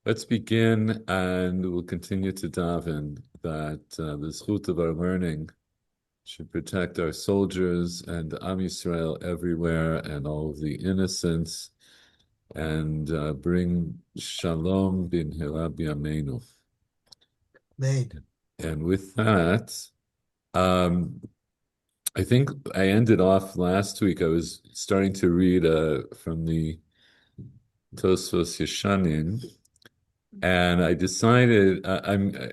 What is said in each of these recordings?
Let's begin, and we'll continue to daven that the zchut of our learning should protect our soldiers and Am Yisrael everywhere and all of the innocents, and bring shalom b'mhera b'yameinu. Made. And with that, um, I think I ended off last week. I was starting to read from the Tosfos Yeshanin. And I decided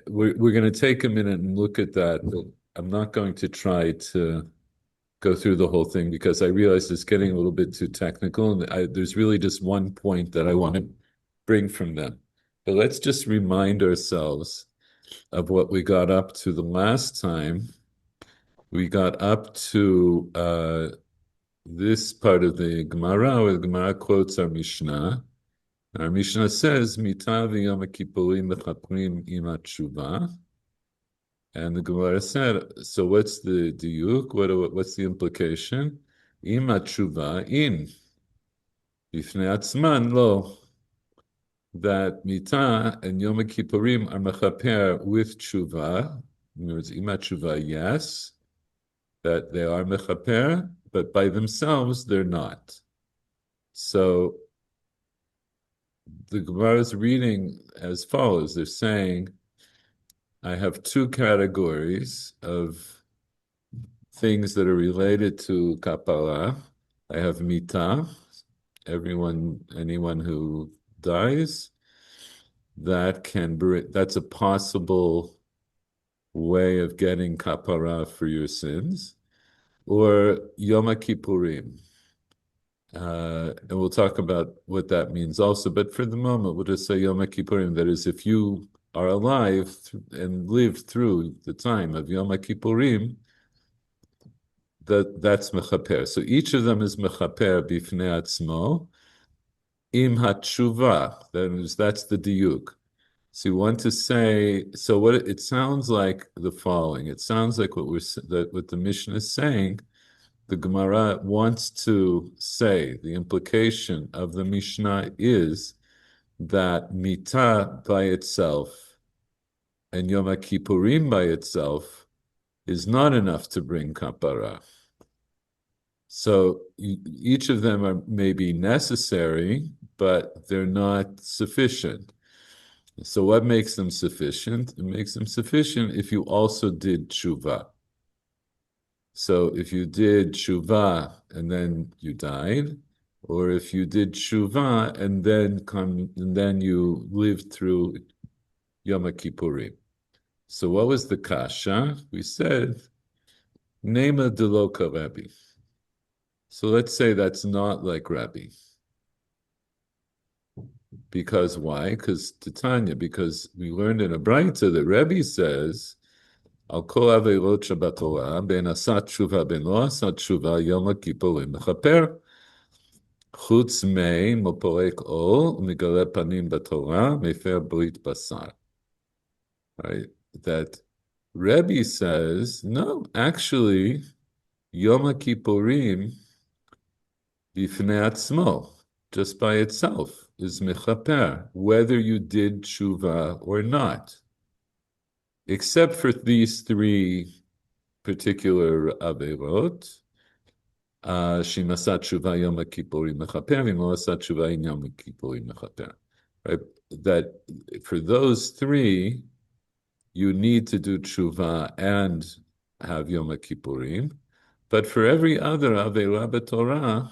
we're going to take a minute and look at that. But I'm not going to try to go through the whole thing because I realize it's getting a little bit too technical, and there's really just one point that I want to bring from them. But let's just remind ourselves of what we got up to the last time. We got up to this part of the Gemara, where the Gemara quotes our Mishnah. Our Mishnah says, "Mita v'yom kippurim mechaprim ima tshuva," and the Gemara said, "So what's the diuk? What's the implication? Ima tshuva in b'fnei atzman lo." That Mita and Yom Kippurim are mechaper with tshuva. In other words, ima tshuva, yes, that they are mechaper, but by themselves they're not. So the Gemara is reading as follows. They're saying, I have two categories of things that are related to kapara. I have mita, anyone who dies, that's a possible way of getting kapara for your sins, or Yom Kippurim. And we'll talk about what that means also. But for the moment, we'll just say Yom Kippurim. That is, if you are alive and live through the time of Yom Kippurim, that's mechaper. So each of them is mechaper bifnei atzmo im hatshuva. That's the diuk. So you want to say. So what it sounds like the following. It sounds like what the Mishnah is saying. The Gemara wants to say the implication of the Mishnah is that Mita by itself and Yom Kippurim by itself is not enough to bring kapara. So each of them are maybe necessary, but they're not sufficient. So what makes them sufficient? It makes them sufficient if you also did tshuva. So if you did tshuva and then you died, or if you did tshuva and then you lived through Yom Kippurim. So what was the kasha? We said, Nema deloka Rabbi. So let's say that's not like Rabbi. Because why? Because Titania, because we learned in a Braita that Rabbi says, Al kol averot shabatorah, ben asat tshuva, ben lo asat tshuva, Yom Kippurim mechaper, chutz mei moporek ol, migale panim batorah, mefer brit basar. Right? That Rebbe says, no, actually, Yom Kippurim, bifnei atzmo, just by itself, is mechaper, whether you did tshuva or not. Except for these three particular averot, Shimasat Tshuva Yom Kippurim Mechaper, V'Moasat Tshuva Yom Kippurim Mechaper. Right? That for those three, you need to do tshuva and have Yom Kippurim. But for every other Avera b'Torah,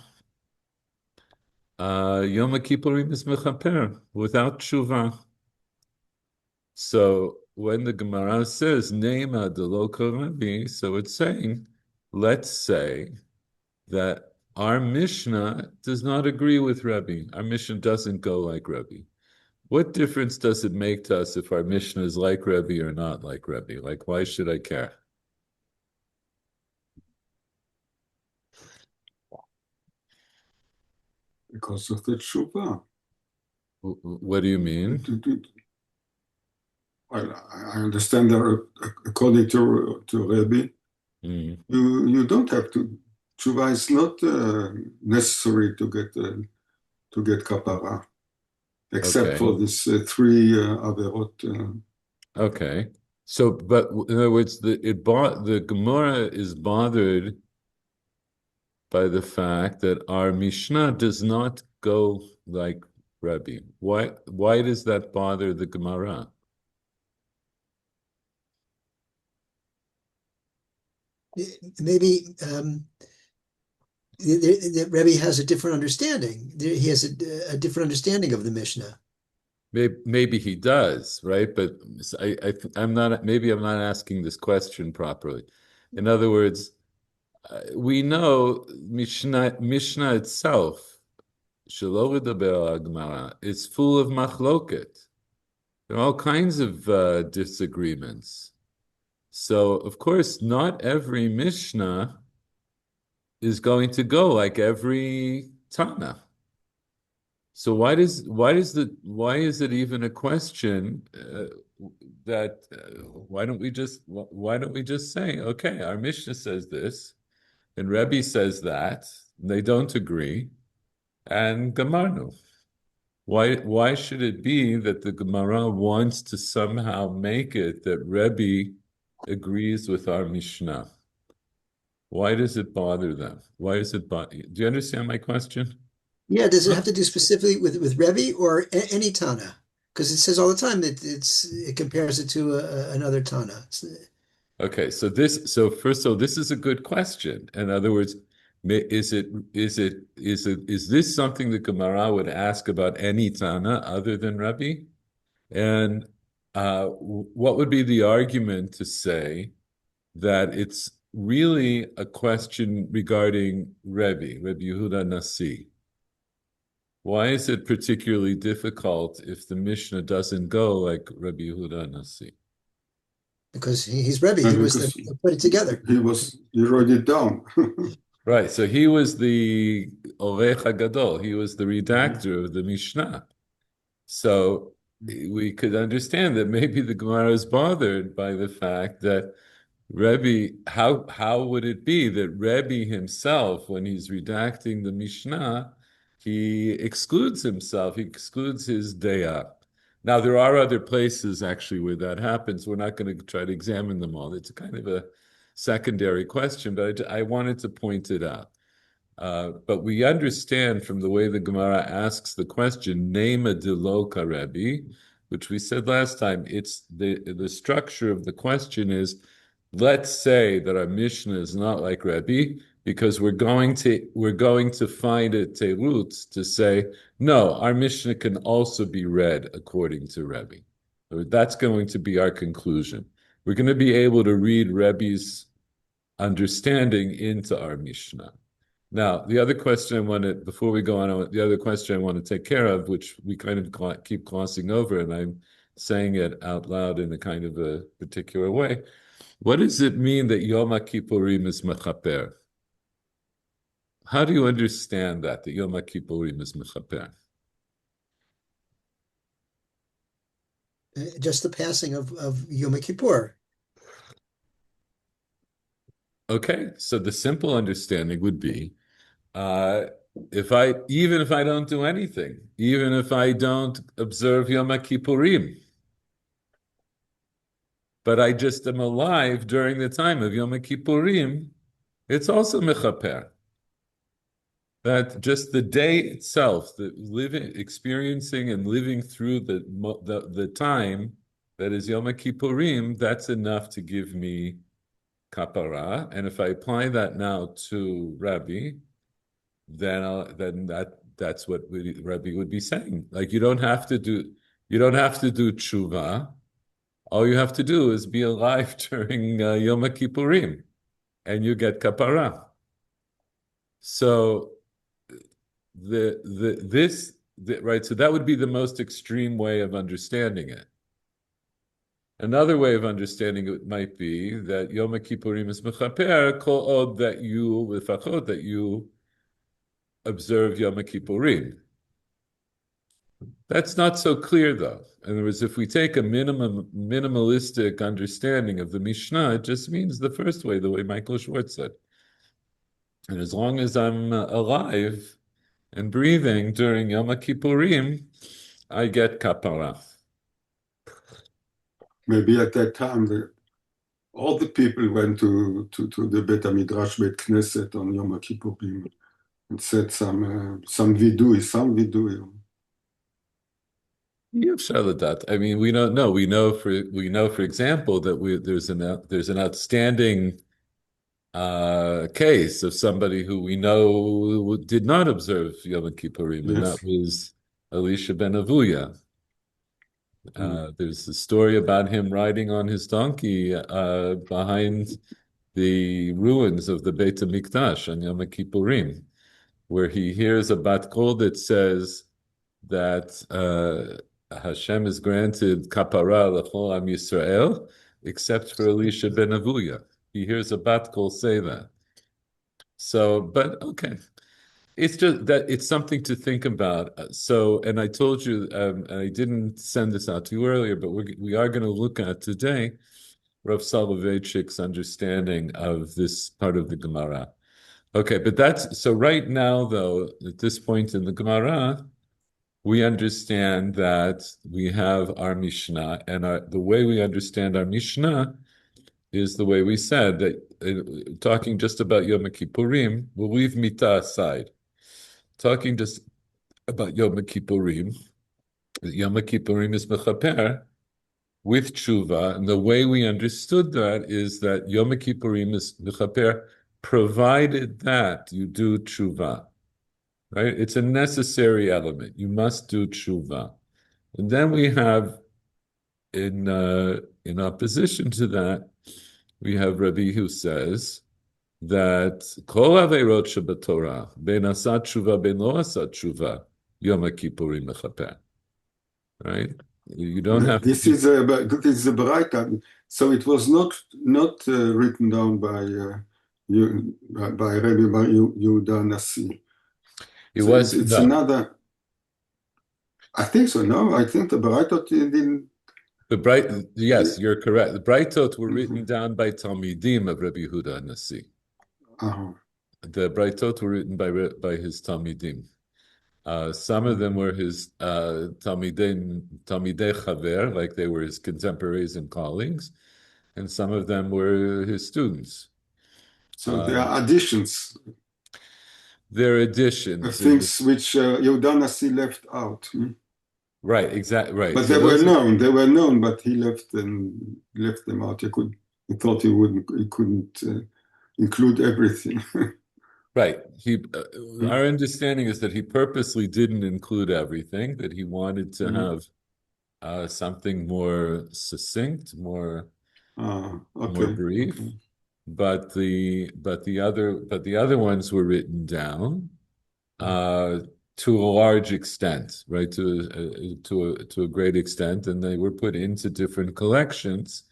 Yom Kippurim is mechaper without tshuva. So when the Gemara says Neima delo Rabbi, so it's saying, let's say that our Mishnah does not agree with Rabbi. Our Mishnah doesn't go like Rabbi. What difference does it make to us if our Mishnah is like Rabbi or not like Rabbi? Like, why should I care? Because of the tshuva. What do you mean? Well, I understand that according to Rebbe, you don't have to. Tshuva is not necessary to get kapara. except Okay. for this three averot. Okay. So, but in other words, the Gemara is bothered by the fact that our Mishnah does not go like Rabbi. Why does that bother the Gemara? Maybe the Rebbe has a different understanding. He has a different understanding of the Mishnah. Maybe he does, right? But I'm not. Maybe I'm not asking this question properly. In other words, we know Mishnah itself, Shelo Ledaber Gemara, is full of machloket. There are all kinds of disagreements. So, of course, not every Mishnah is going to go like every Tana. So why is it even a question that why don't we just say, okay, our Mishnah says this and Rebbe says that, and they don't agree, and Gamarnu. Why should it be that the Gemara wants to somehow make it that Rebbe agrees with our Mishnah? Why does it bother them? Why does it bother? Do you understand my question? Yeah, does it have to do specifically with Rebbe or any Tana? Because it says all the time that it compares it to another Tana. Okay, so first of all, this is a good question. In other words, is this something the Gemara would ask about any Tana other than Rabbi? And what would be the argument to say that it's really a question regarding Rabbi Yehuda Nasi? Why is it particularly difficult if the Mishnah doesn't go like Rabbi Yehuda Nasi? Because he's Rebbe, And he was because put it together. he wrote it down. Right, so he was the Orech HaGadol, he was the redactor of the Mishnah. So we could understand that maybe the Gemara is bothered by the fact that Rebbe, how would it be that Rebbe himself, when he's redacting the Mishnah, he excludes himself, he excludes his daya. Now, there are other places actually where that happens. We're not going to try to examine them all. It's kind of a secondary question, but I wanted to point it out. But we understand from the way the Gemara asks the question, Nema de lo Rebbe, which we said last time, it's the structure of the question is, let's say that our Mishnah is not like Rebbe, because we're going to find a terutz to say, no, our Mishnah can also be read according to Rebbe. That's going to be our conclusion. We're going to be able to read Rebbe's understanding into our Mishnah. Now, the other question I wanted, before we go on, the other question I want to take care of, which we kind of keep glossing over, and I'm saying it out loud in a kind of a particular way. What does it mean that Yom Kippurim is mechaper? How do you understand that Yom Kippurim is mechaper? Just the passing of Yom Kippur. Okay, so the simple understanding would be, even if I don't do anything, even if I don't observe Yom Kippurim, but I just am alive during the time of Yom Kippurim, it's also mechaper. That just the day itself, the living, experiencing and living through the time that is Yom Kippurim, that's enough to give me kapara. And if I apply that now to Rabbi, then that's what Rabbi would be saying. Like you don't have to do tshuva. All you have to do is be alive during Yom Kippurim, and you get kapara. So right. So that would be the most extreme way of understanding it. Another way of understanding it might be that Yom Kippurim is mechaper kol od that you observe Yom Kippurim. That's not so clear, though. In other words, if we take a minimalistic understanding of the Mishnah, it just means the first way, the way Michael Schwartz said. And as long as I'm alive and breathing during Yom Kippurim, I get kapara. Maybe at that time, all the people went to the Bet HaMidrash, Bet Knesset on Yom Kippurim and said some vidui, some vidui. You've that. I mean, we don't know. For example, that there's an outstanding case of somebody who we know did not observe Yom Kippurim, and that Yes. was Elisha ben Avuya. Mm. There's a story about him riding on his donkey behind the ruins of the Beit HaMikdash on Yom Kippurim, where he hears a bat kol that says that Hashem has granted kapara l'chol am Yisrael, except for Elisha ben Avuya. He hears a bat kol say that. So, but okay. It's just that it's something to think about. So, and I told you, and I didn't send this out to you earlier, but we are going to look at today Rav Soloveitchik's understanding of this part of the Gemara. Okay, but that's so right now, though, at this point in the Gemara, we understand that we have our Mishnah, and the way we understand our Mishnah is the way we said that talking just about Yom Kippurim, we'll leave Mita aside. Talking just about Yom Kippurim, Yom Kippurim is mechaper with tshuva, and the way we understood that is that Yom Kippurim is mechaper provided that you do tshuva, right? It's a necessary element. You must do tshuva, and then we have in opposition to that, we have Rabbi who says that kol aveirot shebatorah ben asat tshuva ben lo asat tshuva Yom Kippurim mechaper, right? You don't have to This do. is a Braita, so it was not written down by Rabbi Bar Yehuda Nasi. It So was it's no. another. I think so. No, I think the Braita didn't. Yes, you're correct. The Braitot were written down by Talmidim of Rabbi Yehuda Nasi. Uh-huh. The Braitot were written by his Talmidim. Some of them were his Talmidei Chaver, like they were his contemporaries and colleagues, and some of them were his students. So there are additions, They're additions. things which Yehuda Nasi left out. Right, exactly, right. But So they were known, but he left them out. He thought he couldn't include everything. Right. Our understanding is that he purposely didn't include everything, that he wanted to have something more succinct, more brief. Okay. But the other ones were written down to a large extent, right? To a great extent, and they were put into different collections.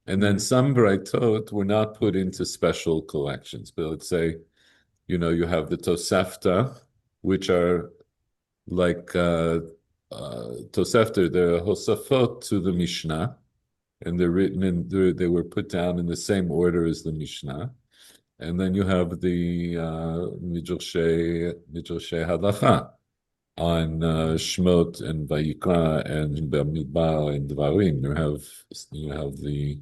And then some Braitot were not put into special collections. But let's say, you have the Tosefta, which are like Tosefta, they're Hosafot to the Mishnah, and they're written they were put down in the same order as the Mishnah. And then you have the Midrashei Halacha on Shmot and Vayikra and Bamidbar and Dvarim. You have the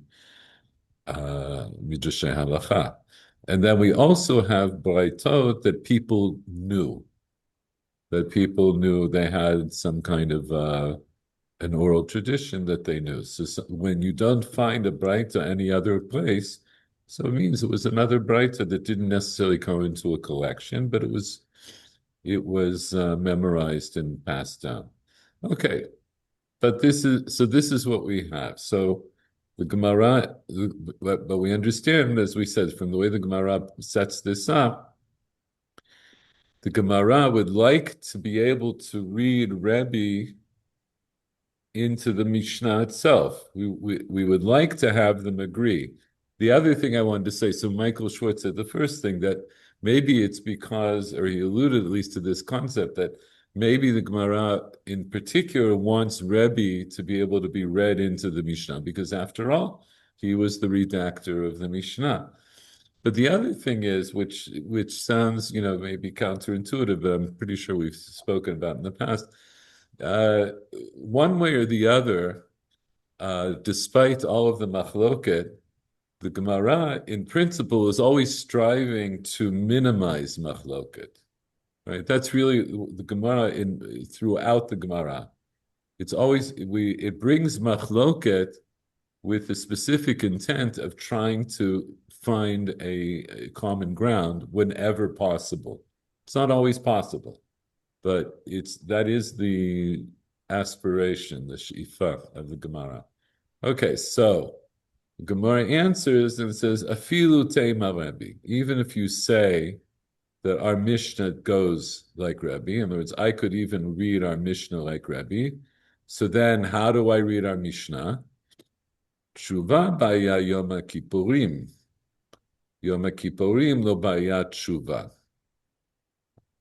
Midrashei Halacha. And then we also have Braitot that people knew. They had some kind of an oral tradition that they knew. So when you don't find a Braita any other place, so it means it was another Braita that didn't necessarily come into a collection, but it was memorized and passed down. Okay, but this is what we have. So the Gemara, but we understand, as we said, from the way the Gemara sets this up, the Gemara would like to be able to read Rebbe into the Mishnah itself. We would like to have them agree. The other thing I wanted to say, so Michael Schwartz said the first thing, that maybe it's because, or he alluded at least to this concept, that maybe the Gemara in particular wants Rebbe to be able to be read into the Mishnah, because after all, he was the redactor of the Mishnah. But the other thing is, which sounds, maybe counterintuitive, but I'm pretty sure we've spoken about in the past, uh, one way or the other, despite all of the machloket, the Gemara, in principle, is always striving to minimize machloket. Right? That's really the Gemara in throughout the Gemara. It's always it brings machloket with the specific intent of trying to find a common ground whenever possible. It's not always possible, but that is the aspiration, the she'ifa of the Gemara. Okay, so Gemara answers and says, "Afilu teima Rebbe." Even if you say that our Mishnah goes like Rebbe, in other words, I could even read our Mishnah like Rebbe. So then, how do I read our Mishnah? Tshuva baya Yoma Kippurim. Yoma Kippurim lo baya tshuva.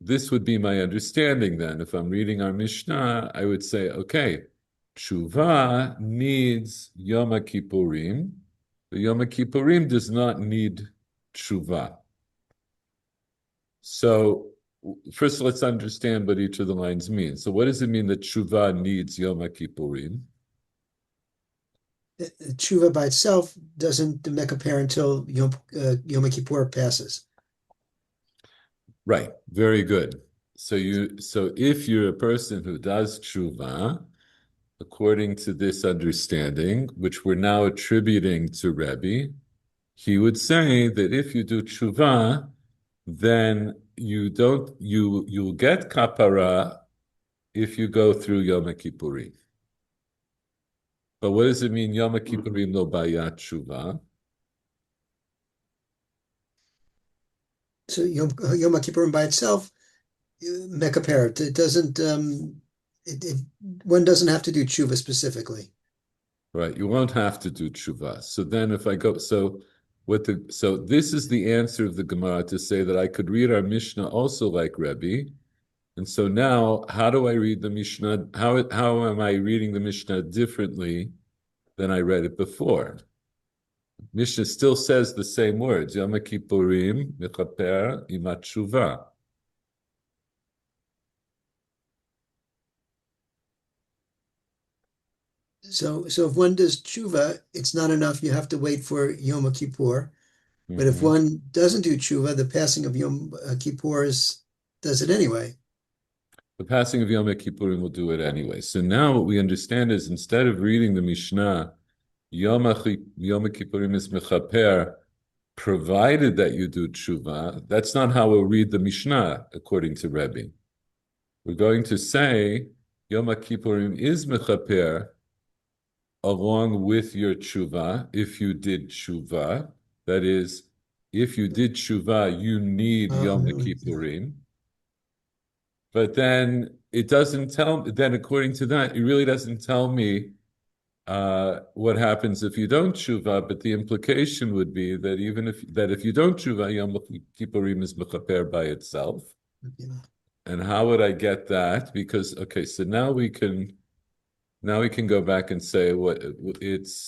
This would be my understanding then. If I'm reading our Mishnah, I would say, okay, tshuva needs Yoma Kippurim. The Yom Kippurim does not need tshuva. So first, let's understand what each of the lines mean. So what does it mean that tshuva needs Yom Kippurim? Tshuva by itself doesn't make appear until Yom Kippur passes. Right, very good. So if you're a person who does tshuva, according to this understanding, which we're now attributing to Rebbe, he would say that if you do tshuva, then you'll get kapara if you go through Yom Kippurim. But what does it mean, Yom Kippurim lo bayat tshuva? So Yom Kippurim by itself, mekaperet. It doesn't. One doesn't have to do tshuva specifically. Right, you won't have to do tshuva. So then, if I go, so this is the answer of the Gemara to say that I could read our Mishnah also like Rebbe. And so now, how do I read the Mishnah? How am I reading the Mishnah differently than I read it before? Mishnah still says the same words: Yom Kippurim mechaper imat tshuva. So if one does tshuva, it's not enough. You have to wait for Yom Kippur. But if one doesn't do tshuva, the passing of Yom Kippur does it anyway. The passing of Yom Kippurim will do it anyway. So now what we understand is instead of reading the Mishnah, Yom Kippurim is mechaper, provided that you do tshuva. That's not how we'll read the Mishnah according to Rebbe. We're going to say Yom Kippurim is mechaper along with your tshuva if you did tshuva. That is, if you did tshuva, you need Yom Kippurim. But then it doesn't tell. Then according to that, it really doesn't tell me what happens if you don't tshuva. But the implication would be that if you don't tshuva, Yom Kippurim is mechaper by itself. And how would I get that? Because okay, so now we can go back and say what it's.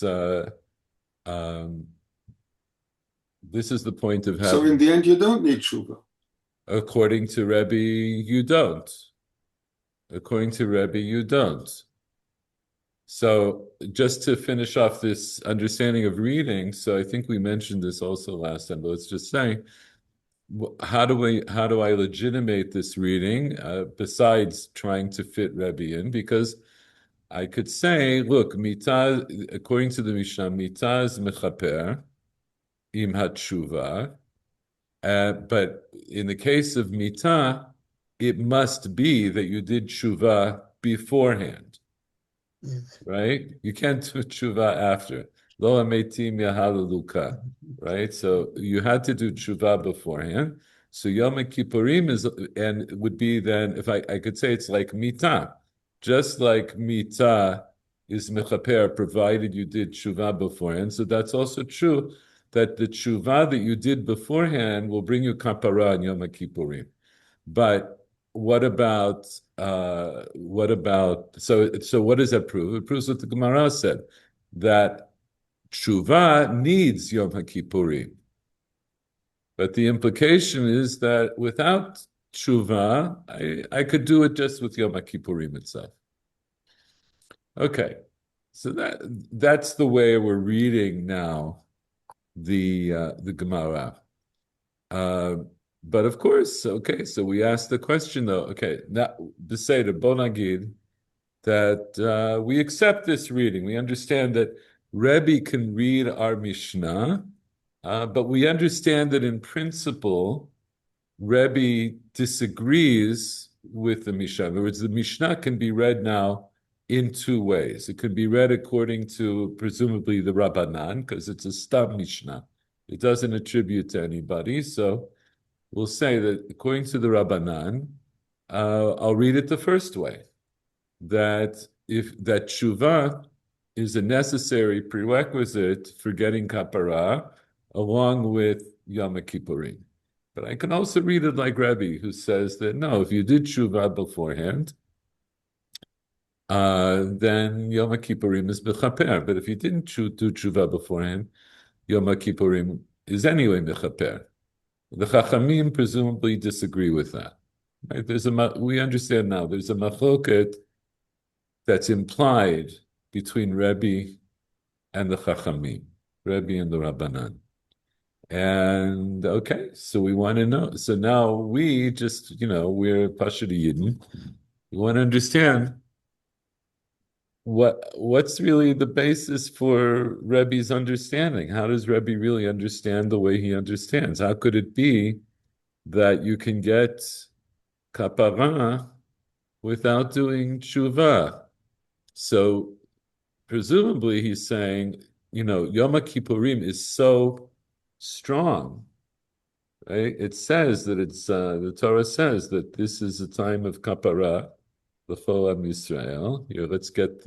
This is the point of having. So in the end, you don't need tshuva. According to Rebbe, you don't. According to Rebbe, you don't. So just to finish off this understanding of reading, so I think we mentioned this also last time, but let's just say, how do I legitimate this reading besides trying to fit Rebbe in? Because I could say, look, mitah, according to the Mishnah, mitah is mechaper im hatshuva. But in the case of mitah, it must be that you did tshuva beforehand, right? You can't do tshuva after. Lo ametim yahaluka, right? So you had to do tshuva beforehand. So Yom Kippurim would be then, if I could say it's like mitah, just like mitah is mechaper, provided you did tshuva beforehand. So that's also true that the tshuva that you did beforehand will bring you kapara in Yom Kippurim. But what about so what does that prove? It proves what the Gemara said, that tshuva needs Yom Kippurim. But the implication is that without tshuva, I could do it just with Yom Kippurim itself. Okay, so that's the way we're reading now the Gemara. Uh, but of course, okay, so we asked the question though. Okay, now Beseder Bonagid that we accept this reading. We understand that Rebbe can read our Mishnah, but we understand that in principle, Rebbe disagrees with the Mishnah. In other words, the Mishnah can be read now in two ways. It could be read according to presumably the Rabbanan, because it's a Stam Mishnah. It doesn't attribute to anybody. So we'll say that according to the Rabbanan, I'll read it the first way, that if that tshuva is a necessary prerequisite for getting kapara along with Yom Kippurim. But I can also read it like Rebbe, who says that no, if you did tshuva beforehand, then Yom Kippurim is bechaper. But if you didn't do tshuva beforehand, Yom Kippurim is anyway bechaper. The Chachamim presumably disagree with that. Right? We understand now there's a machloket that's implied between Rebbe and the Chachamim, Rebbe and the Rabbanan. And okay, so we want to know. So now we just, we're Pashut Yidden. We want to understand what's really the basis for Rebbe's understanding. How does Rebbe really understand the way he understands? How could it be that you can get kapara without doing tshuva? So presumably he's saying, Yom Kippurim is so strong, right? It says that the Torah says that this is a time of kapara, l'chol am Yisrael. Here, let's get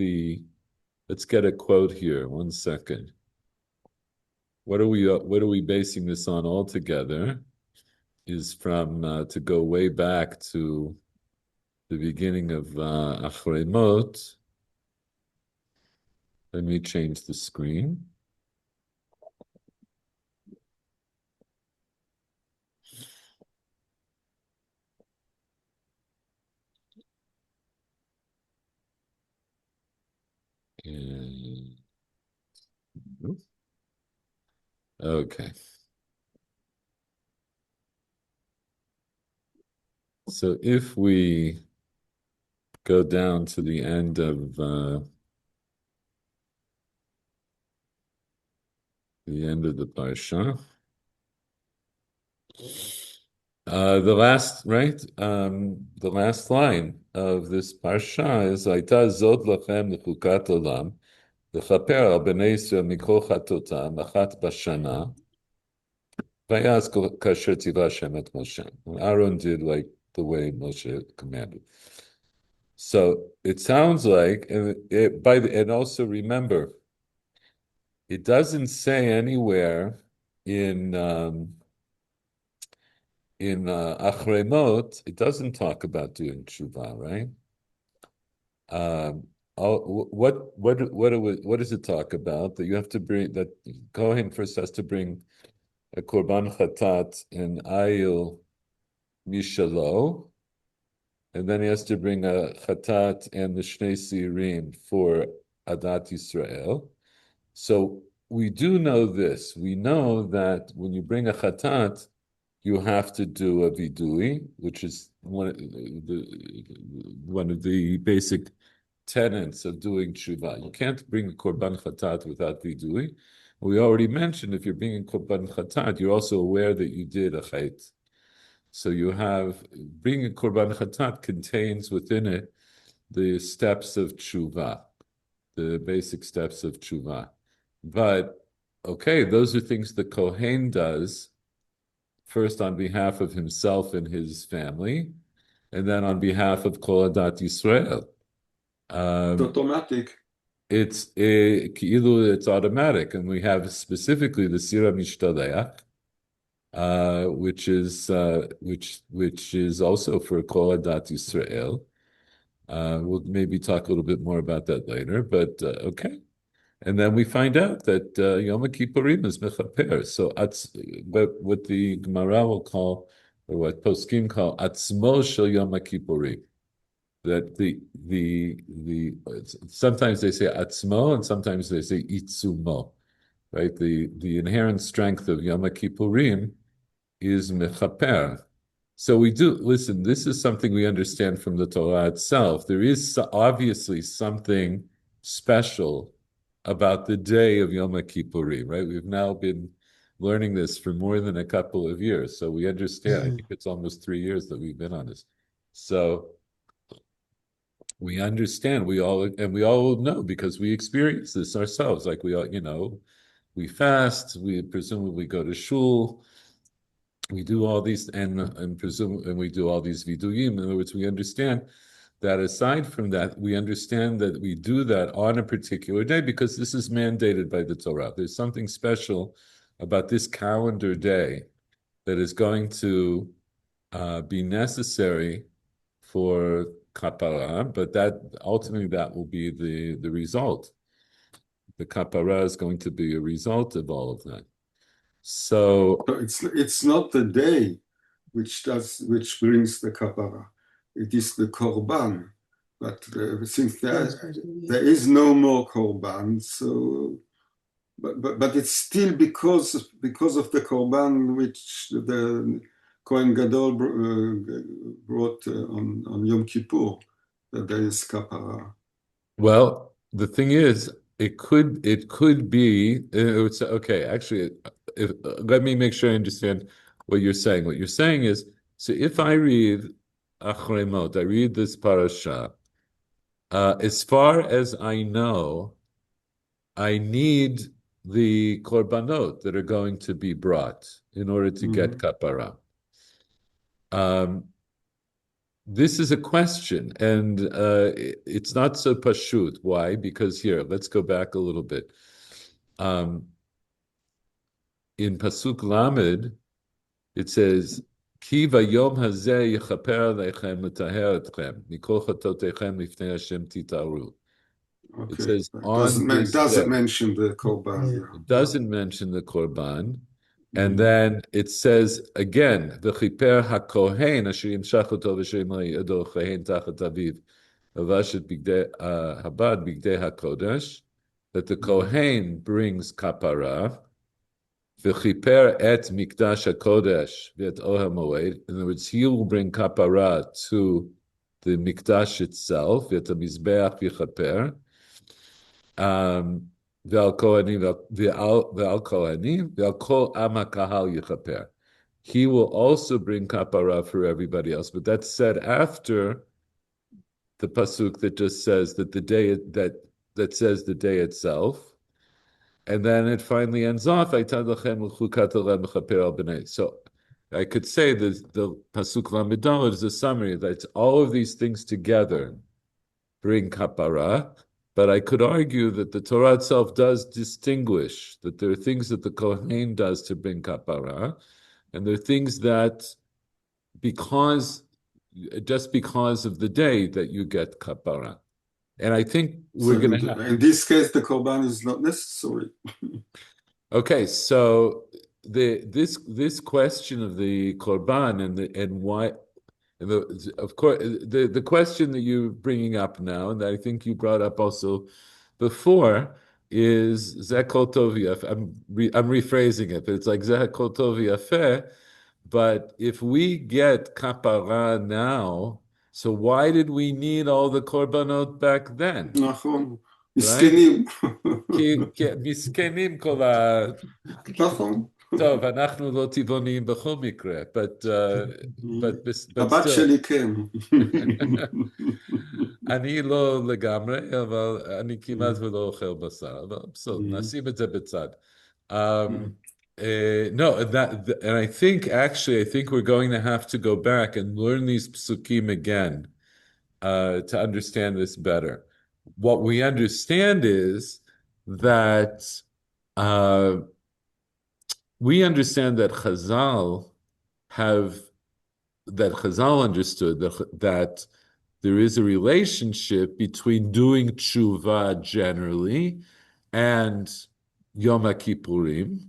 a quote here. 1 second. What are we basing this on altogether? Is from to go way back to the beginning of Achremot. Let me change the screen. And, okay. So if we go down to the end of the parsha, the last line of this parsha is "Aita zot lachem lechukat olam lechaper al bnei Yisrael mikol chatotam achat bashana vayaz kasher tzivah Hashem et Moshe." And Aaron did like the way Moshe commanded. So it sounds like, and also remember, it doesn't say anywhere in Achremot, it doesn't talk about doing tshuva, right? What does it talk about? That you have to bring, that Kohen first has to bring a korban chatat and ayil mishalo, and then he has to bring a chatat and the shnei sirim for Adat Yisrael. So we do know this. We know that when you bring a chatat, you have to do a vidui, which is one of the basic tenets of doing tshuva. You can't bring a korban chatat without vidui. We already mentioned if you're bringing korban chatat, you're also aware that you did a chait. So you have bringing a korban chatat contains within it the steps of tshuva, the basic steps of tshuva. But okay, those are things the Kohen does first on behalf of himself and his family, and then on behalf of Kol Adat Yisrael. It's automatic. It's automatic, and we have specifically the Sira Mishtaleach, which is also for Kol Adat Yisrael. We'll maybe talk a little bit more about that later, but okay. And then we find out that Yom Kippurim is mechaper. So what the Gemara will call, or what poskim call, atzmo shel Yom Kippurim. that the sometimes they say atzmo and sometimes they say itzumo, right? The inherent strength of Yom Kippurim is mechaper. So we do listen. This is something we understand from the Torah itself. There is obviously something special about the day of Yom Kippurim, right? We've now been learning this for more than a couple of years, so we understand. I think it's almost 3 years that we've been on this. So we understand. We all know because we experience this ourselves. Like we all, we fast. We presumably go to shul. We do all these and we do all these viduyim. In other words, we understand that aside from that, we understand that we do that on a particular day because this is mandated by the Torah. There's something special about this calendar day that is going to be necessary for kapara, but that ultimately that will be the result. The kapara is going to be a result of all of that. So it's not the day which brings the kapara. It is the korban. But since there is no more korban, so but it's still because of the korban which the Kohen Gadol brought on Yom Kippur that there is kapara. well, the thing is, it could be. Okay. Actually, let me make sure I understand what you're saying. What you're saying is, so if I read Achremot, I read this parasha. As far as I know, I need the korbanot that are going to be brought in order to get kapara. This is a question, and it's not so pashut. Why? Because here, let's go back a little bit. In Pasuk Lamed, it says, Ki vayom hazeh yechaper aleichem l'taher etchem, mikol chatotechem lifnei Hashem titaru. It Okay, says, on this doesn't day. mention the korban. Yeah. It doesn't mention the korban. And Mm. then it says again, "V'chiper hakohen asher yimshach oto v'shem yado kohen tachat aviv avashet bigdei habad bigdei hakodesh," that the kohen brings kapara. V'chiper et mikdash hakodesh v'et ohel moed. In other words, he will bring kapara to the mikdash itself. V'et hamizbeach v'chiper. Ve'al kohanim ve'al kol am hakahal yichaper. He will also bring kapara for everybody else, but that's said after the pasuk that just says that the day that says the day itself, and then it finally ends off. So I could say that the pasuk lamidal is a summary that all of these things together bring kapara. But I could argue that the Torah itself does distinguish that there are things that the Kohen does to bring kapara, and there are things that just because of the day that you get kapara. And I think we're going to have... In this case, the korban is not necessary. Okay, so this question of the korban and why... of course, the question that you're bringing up now, and I think you brought up also before, is Zekol Tov Yafeh. I'm rephrasing it, but it's like Zekol Tov Yafeh. But if we get kapara now, so why did we need all the korbanot back then? נכון, Right? מסכנים. מסכנים כל ה... נכון. טוב, אנחנו לא טבעוניים בכל מקרה, but הבת still. שלי כן. אני לא לגמרי, אבל אני כמעט ולא אוכל בשר, אבל בסדר, נשים את זה בצד. No, and I think we're going to have to go back and learn these psukim again to understand this better. What we understand is that we understand that Chazal understood that there is a relationship between doing tshuva generally and Yom Kippurim,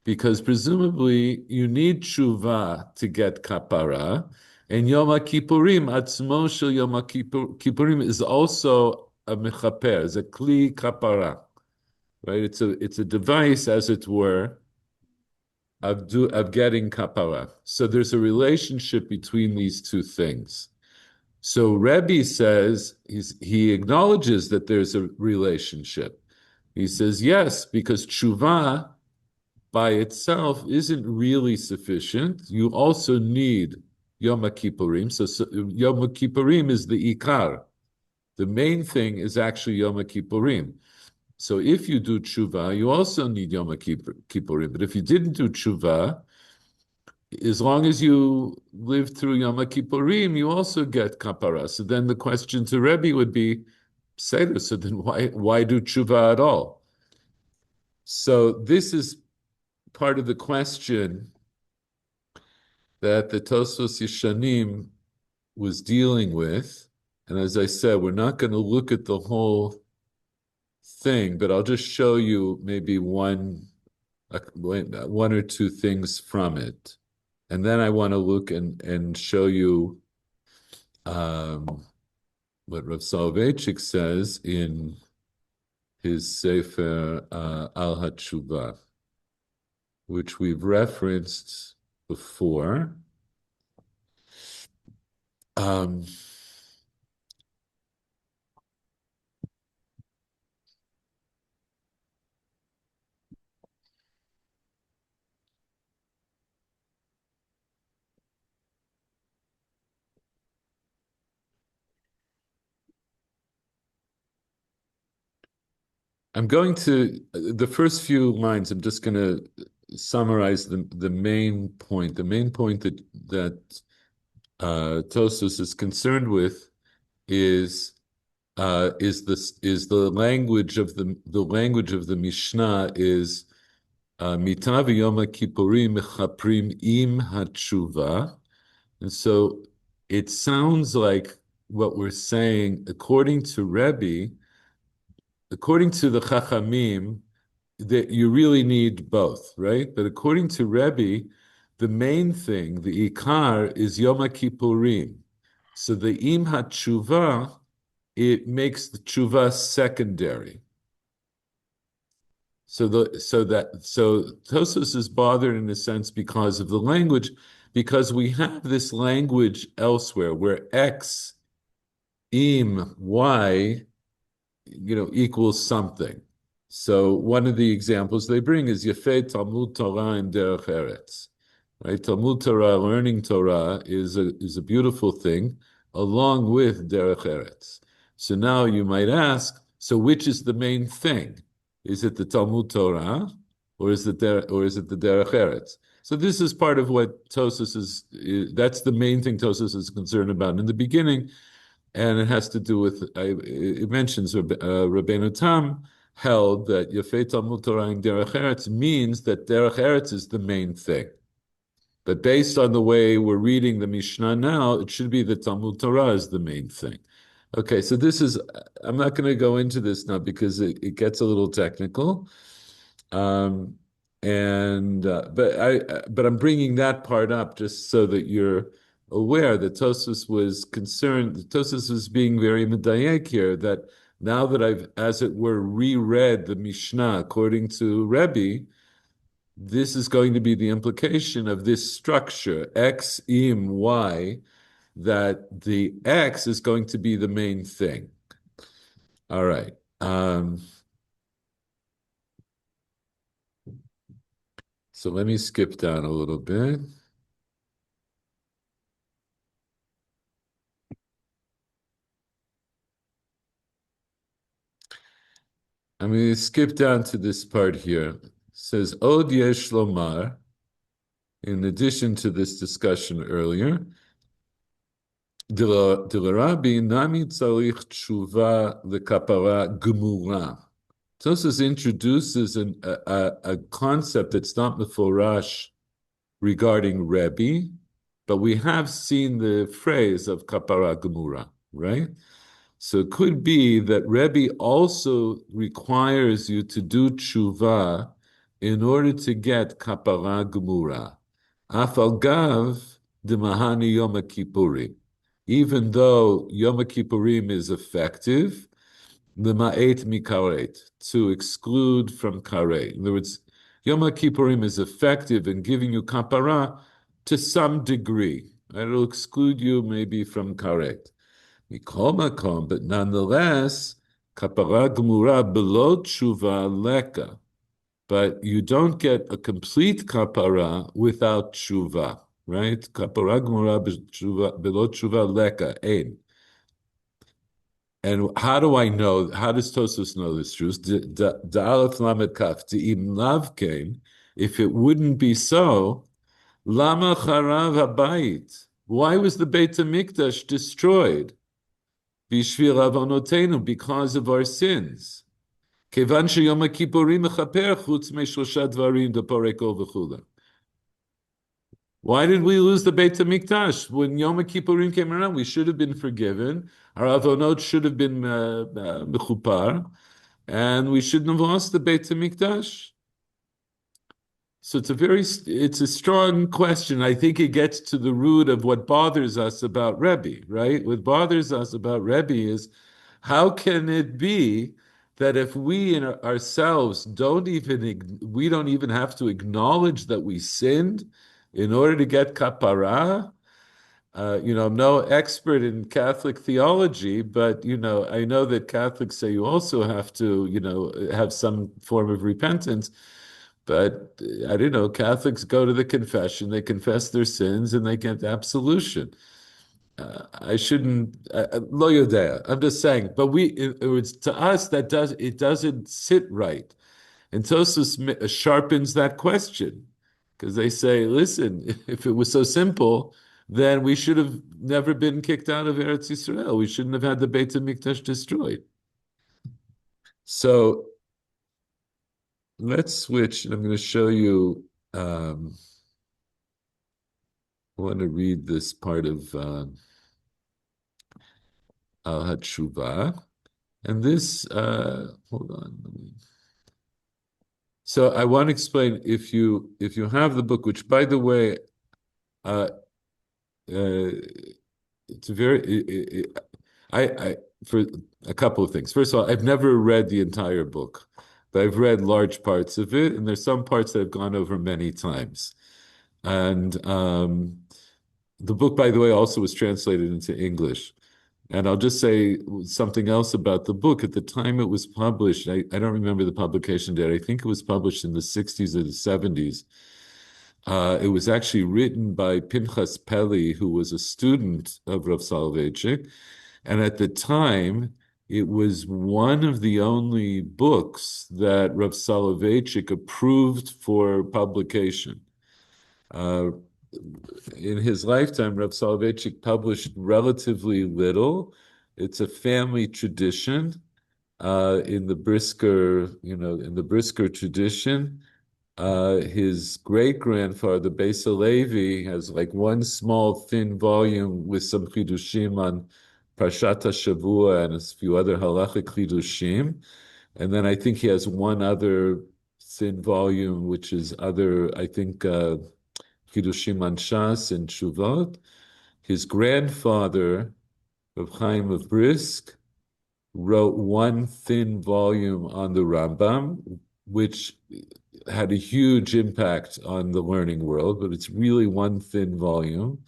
because presumably you need tshuva to get kapara, And Yom Kippurim, Atzmo shel Yom Kippurim is also a mechaper, is a kli kapara, right? It's a device, as it were, of getting kapara. So there's a relationship between these two things. So Rebbe says he acknowledges that there's a relationship. He says yes, because tshuva by itself isn't really sufficient. You also need Yom Kippurim. So Yom Kippurim is the ikar. The main thing is actually Yom Kippurim. So if you do tshuva, you also need Yom Kippurim. But if you didn't do tshuva, as long as you live through Yom Kippurim, you also get kapara. So then the question to Rebbe would be, Seder, so then why do tshuva at all? So this is part of the question that the Tosfos Yeshanim was dealing with. And as I said, we're not going to look at the whole thing, but I'll just show you maybe one or two things from it. And then I want to look and show you what Rav Soloveitchik says in his Sefer Al HaTshuva, which we've referenced before. I'm going to, the first few lines, I'm just going to summarize the main point. The main point that Tosfos is concerned with is the language of the Mishnah is Mita v'Yom Kippurim mechaprim im hatshuva, and so it sounds like what we're saying, according to Rebbe, according to the Chachamim, that you really need both, right? But according to Rebbe, the main thing, the ikar, is Yom Kippurim. So the im hatshuva, it makes the tshuva secondary. So Tosfos is bothered in a sense because of the language, because we have this language elsewhere where X, im, Y, equals something. So one of the examples they bring is Yefei Talmud Torah and Derech Eretz. Right? Talmud Torah, learning Torah is a beautiful thing, along with Derech Eretz. So now you might ask, so which is the main thing? Is it the Talmud Torah, or is it the Derech Eretz? So this is part of what Tosfos that's the main thing Tosfos is concerned about in the beginning, and it has to do with, it mentions Rabbeinu Tam held that Yefei Talmud Torah and Derech Eretz means that Derech Eretz is the main thing. But based on the way we're reading the Mishnah now, it should be that Talmud Torah is the main thing. Okay, so I'm not going to go into this now because it gets a little technical. But I'm bringing that part up just so that you're aware that Tosfos was concerned, Tosfos was being very medayek here, that now that I've, as it were, reread the Mishnah according to Rebbe, this is going to be the implication of this structure, X, im, Y, that the X is going to be the main thing. All right. So let me skip down a little bit. I'm going to skip down to this part here. It says, Od yesh lomar, in addition to this discussion earlier, Rabbi nami tzarich tshuva lekapara gemura. Tosfos introduces a concept that's not meforash regarding Rebbe, but we have seen the phrase of kapara gemura, right? So it could be that Rebbe also requires you to do tshuva in order to get kapara gemura. Afal gav Demahani Yom Kippurim. Even though Yom Kippurim is effective, Lema'et mikaret, to exclude from karet. In other words, Yom Kippurim is effective in giving you kapara to some degree. It'll exclude you maybe from karet. Mikol makom, but nonetheless, kapara gemura below tshuva leka. But you don't get a complete kapara without tshuva, right? Kapara gemura below tshuva leka, ein. And how do I know? How does Tosus know this truth? The Aleph Lamed Kaf, the Ibn Lav came. If it wouldn't be so, Lama Charav Habayit. Why was the Beit Hamikdash destroyed? Bishvil Avonotenu, because of our sins. Kevan sheyom Kippurim mechaper chutz me'shlosha dvarim deporei kol v'chula. Why did we lose the Beit HaMikdash? When Yom Kippurim came around, we should have been forgiven. Our avonot should have been mechupar, and we shouldn't have lost the Beit HaMikdash. So it's a strong question. I think it gets to the root of what bothers us about Rebbe, right? What bothers us about Rebbe is how can it be that if we in ourselves we don't even have to acknowledge that we sinned in order to get kapara? I'm no expert in Catholic theology, but I know that Catholics say you also have to, have some form of repentance. But I don't know, Catholics go to the confession, they confess their sins, and they get absolution. I shouldn't, lo yodea. I'm just saying, but to us it doesn't sit right. And Tosus sharpens that question because they say, listen, if it was so simple, then we should have never been kicked out of Eretz Yisrael. We shouldn't have had the Beit HaMikdash destroyed. So let's switch. I'm going to show you. I want to read this part of Al HaTshuva. And this, hold on. So I want to explain if you have the book, which by the way, it's a very I for a couple of things. First of all, I've never read the entire book, but I've read large parts of it, and there's some parts that I've gone over many times. And the book, by the way, also was translated into English. And I'll just say something else about the book. At the time it was published, I don't remember the publication date. I think it was published in the 60s or the 70s. It was actually written by Pinchas Peli, who was a student of Rav Soloveitchik. And at the time, it was one of the only books that Rav Soloveitchik approved for publication. In his lifetime, Rav Soloveitchik published relatively little. It's a family tradition in the Brisker tradition. His great-grandfather, Beis Halevi, has like one small thin volume with some chidushim on Parshat HaShavua and a few other halachic chidushim. And then I think he has one other thin volume, which is I think, chidushim on Shas and Shuvot. His grandfather, Rav Chaim of Brisk, wrote one thin volume on the Rambam, which had a huge impact on the learning world, but it's really one thin volume.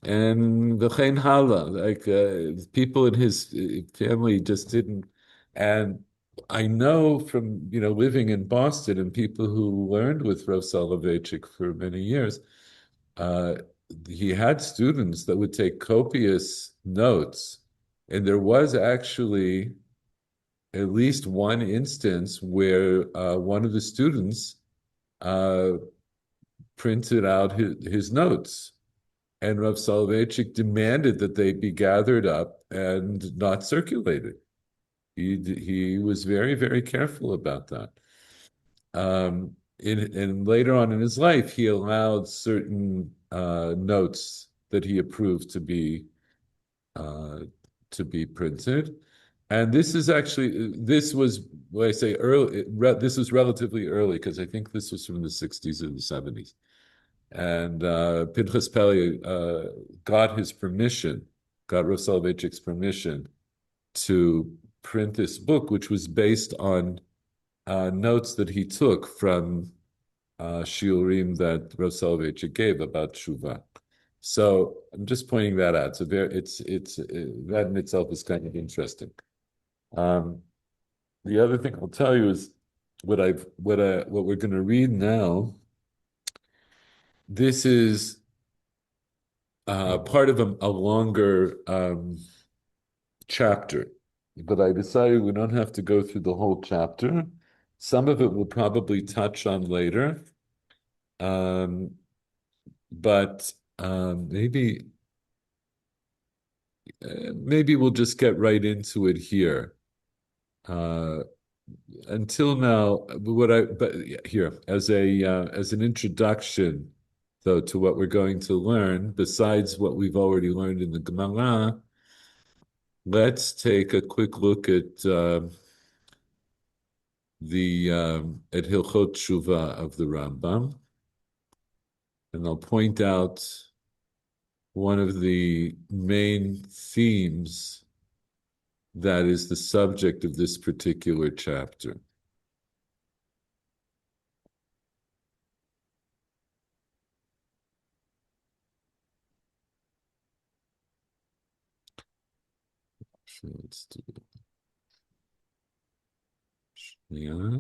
And v'chein hala, like people in his family just didn't. And I know from living in Boston and people who learned with Rav Soloveitchik for many years, he had students that would take copious notes, and there was actually at least one instance where one of the students printed out his notes, and Rav Soloveitchik demanded that they be gathered up and not circulated. He was very, very careful about that. And later on in his life, he allowed certain notes that he approved to be printed. And this was what I say early. This was relatively early because I think this was from the 60s or the 70s. And Pinchas Peli got his permission, got Rav Soloveitchik's permission to print this book, which was based on notes that he took from shiurim that Rav Soloveitchik gave about tshuva. So I'm just pointing that out. So it's that in itself is kind of interesting. Um, the other thing I'll tell you is what we're going to read now. This is part of a longer chapter, but I decided we don't have to go through the whole chapter. Some of it we'll probably touch on later, um, but maybe we'll just get right into it here. Uh, until now, here as an introduction, though, to what we're going to learn, besides what we've already learned in the Gemara, let's take a quick look at at Hilchot Tshuva of the Rambam, and I'll point out one of the main themes that is the subject of this particular chapter. So let's do it. Yeah.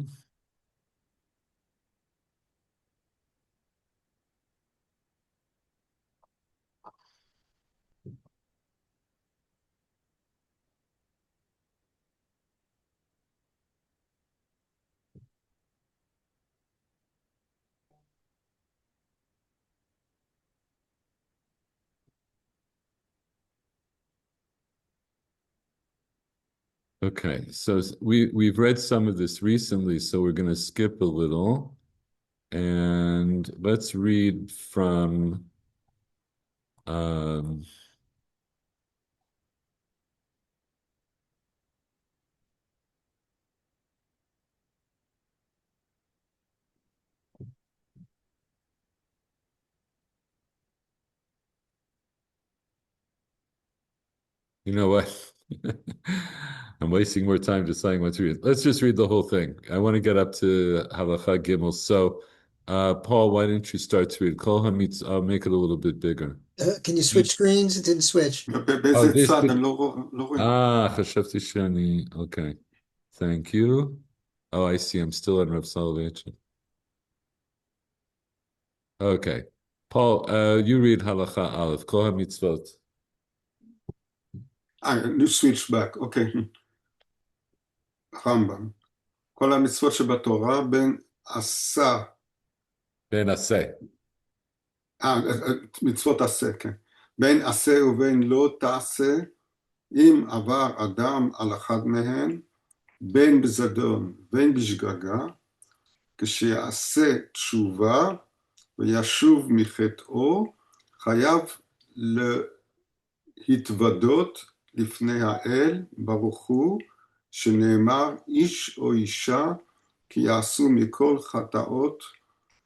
Okay, so we've read some of this recently, so we're going to skip a little, and let's read from um, you know what? I'm wasting more time deciding what to read. Let's just read the whole thing. I want to get up to Halacha Gimel. So, Paul, why don't you start to read? Kol Hamitz, I'll make it a little bit bigger. Can you switch screens? It didn't switch. באיזה this צד? could... אני לא רואה. חשבתי שאני... Okay. Thank you. Oh, I see. I'm still on Rav Soloveitchik. Okay. Paul, you read Halacha Aleph. Kol HaMitzvot. You switch back, אוקיי. רמב"ם. כל המצוות שבתורה בין עשה. Ben Aseh. מצוות עשה, כן. בין עשה ובין לא תעשה, אם עבר אדם על אחד מהן, בין בזדון בין בשגגה, כשיעשה תשובה וישוב מחטאו, חייב להתוודות לפני האל ברוך הוא, שנאמר איש או אישה, כי יעשו מכל חטאות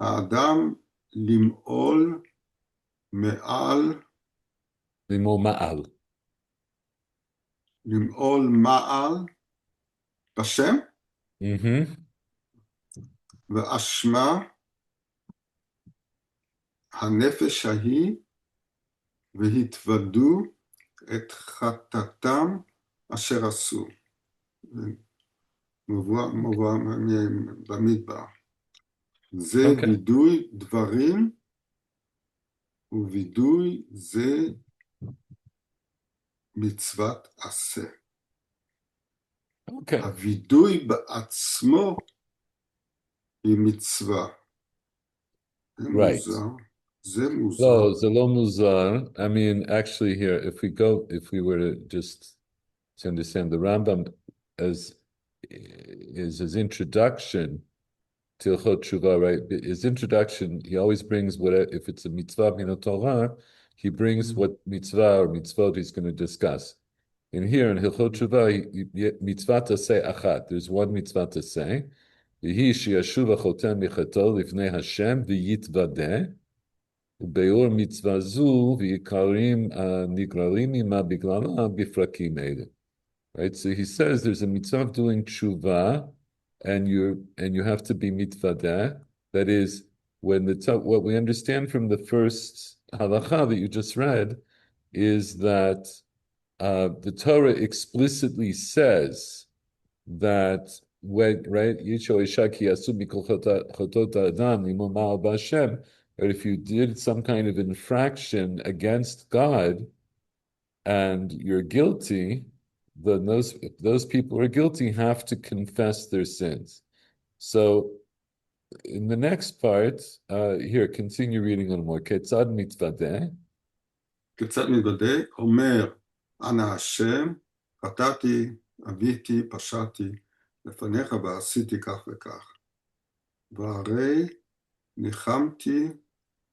האדם למעול מעל, למעול מעל בשם, ואשמה הנפש ההיא, והתוודו את חטאתם אשר עשו. מבוא במדבר. זה וידוי דברים, ווידוי זה מצוות עשה. הווידוי בעצמו היא מצווה. זה מוזר. זה מוזר. No, זה לא מוזר. I mean, actually here, if we were to just to understand the Rambam as is his introduction to Hilchot Tshuva, right? His introduction, he always brings if it's a mitzvah min Torah, he brings what mitzvah or mitzvot he's going to discuss. And here in Hilchot Tshuva, mitzvah to say achat. There's one mitzvah to say. V'hi sheyashuv hachotem michato lifnei Hashem v'yitvadeh. ובאור מצווה זו ועיקרים נגררים עמה בגללה בפרקים אלה. Right? So he says there's a mitzvah of doing tshuva, and you have to be mitvadeh. That is, when what we understand from the first halacha that you just read is that the Torah explicitly says that when right Yisho Isha ki yasu mikol chotot adam limomah b'Hashem, or if you did some kind of infraction against God and you're guilty, then those people who are guilty have to confess their sins. So in the next part, here, continue reading on more. Ketzad mitvadeh. כיצד מתוודה? אומר, אנא השם, חטאתי, עוויתי, פשעתי, לפניך ועשיתי כך וכך. והרי ניחמתי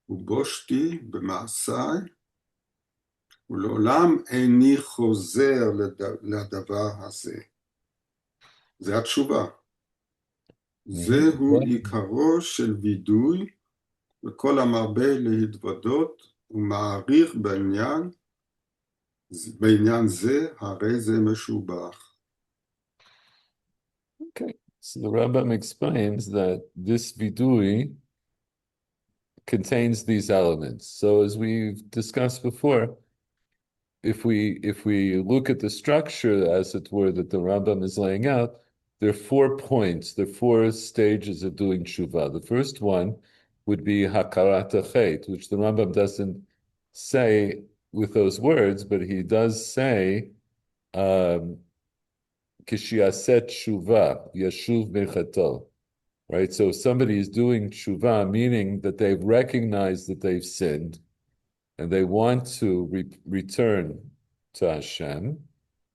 ובושתי במעשיי, ולעולם איני חוזר לדבר הזה. זה התשובה. זהו עיקרו של וידוי, וכל המרבה להתוודות ומעריך בעניין זה, הרי זה משובח. Okay, so the Rambam explains that this vidui contains these elements. So as we've discussed before, if we look at the structure, as it were, that the Rambam is laying out, there are 4 points, there are 4 stages of doing tshuva. The first one would be hakarat chet, which the Rambam doesn't say with those words, but he does say kishiaset tshuva yashuv mechato. Right? So if somebody is doing tshuva, meaning that they've recognized that they've sinned, and they want to return to Hashem,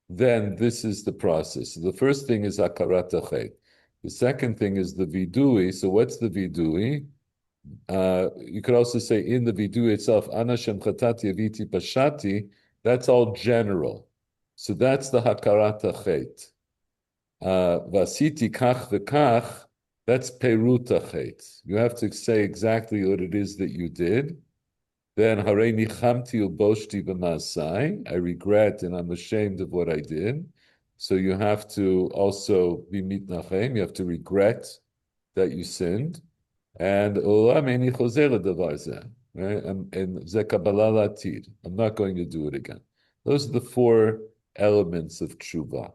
then this is the process. So the first thing is hakarat chet. The second thing is the vidui. So what's the vidui? You could also say in the vidui itself, Ana Shem Chatati Aviti Pashati, that's all general. So that's the hakarat chet. Vasiti kach v'kach, that's peruta chet. You have to say exactly what it is that you did. Then harei nichamti uboshti b'masai, I regret and I'm ashamed of what I did. So you have to also be mitnachem, you have to regret that you sinned. And olam eini chozer ledavar zeh, right? And zeh kabbalah latid. I'm not going to do it again. Those are the 4 elements of tshuva.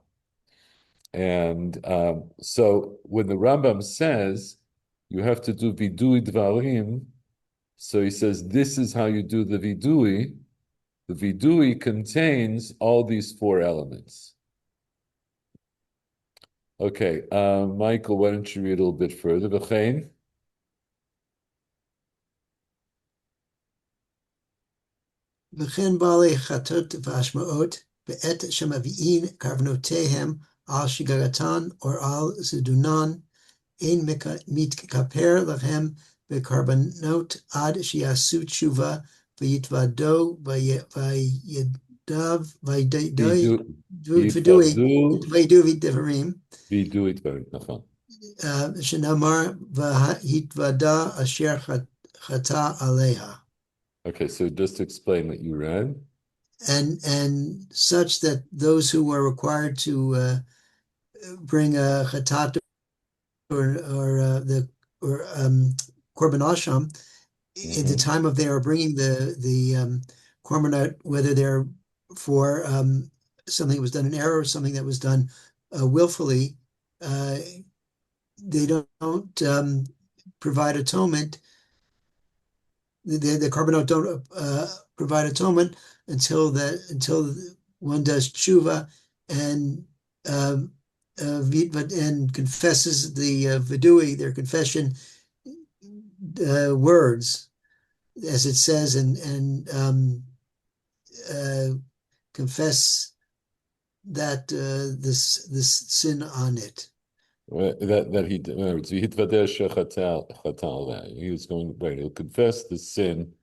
And so when the Rambam says you have to do vidui dvarim, so he says this is how you do the vidui. The vidui contains all these 4 elements. Okay, Michael, why don't you read a little bit further? V'chein. וכן בעלי חטאות והשמעות, בעת שמביאים קרבנותיהם על שגגתן או על זדונן, אין מתכפר להם בקרבנות עד שיעשו תשובה ויתוודו וידוי דברים. וידוי דברים, נכון. שנאמר והתוודה אשר חטא עליה. Okay, so just explain what you read. And such that those who are required to bring a chatat or korban asham at the time of they are bringing the korbanot, whether they're for something that was done in error or something that was done willfully, they don't provide atonement. The korbanot don't provide atonement until one does tshuva and confesses the vidui, their confession words, as it says, and confess that this sin on it. That he was going right. He'll confess the sin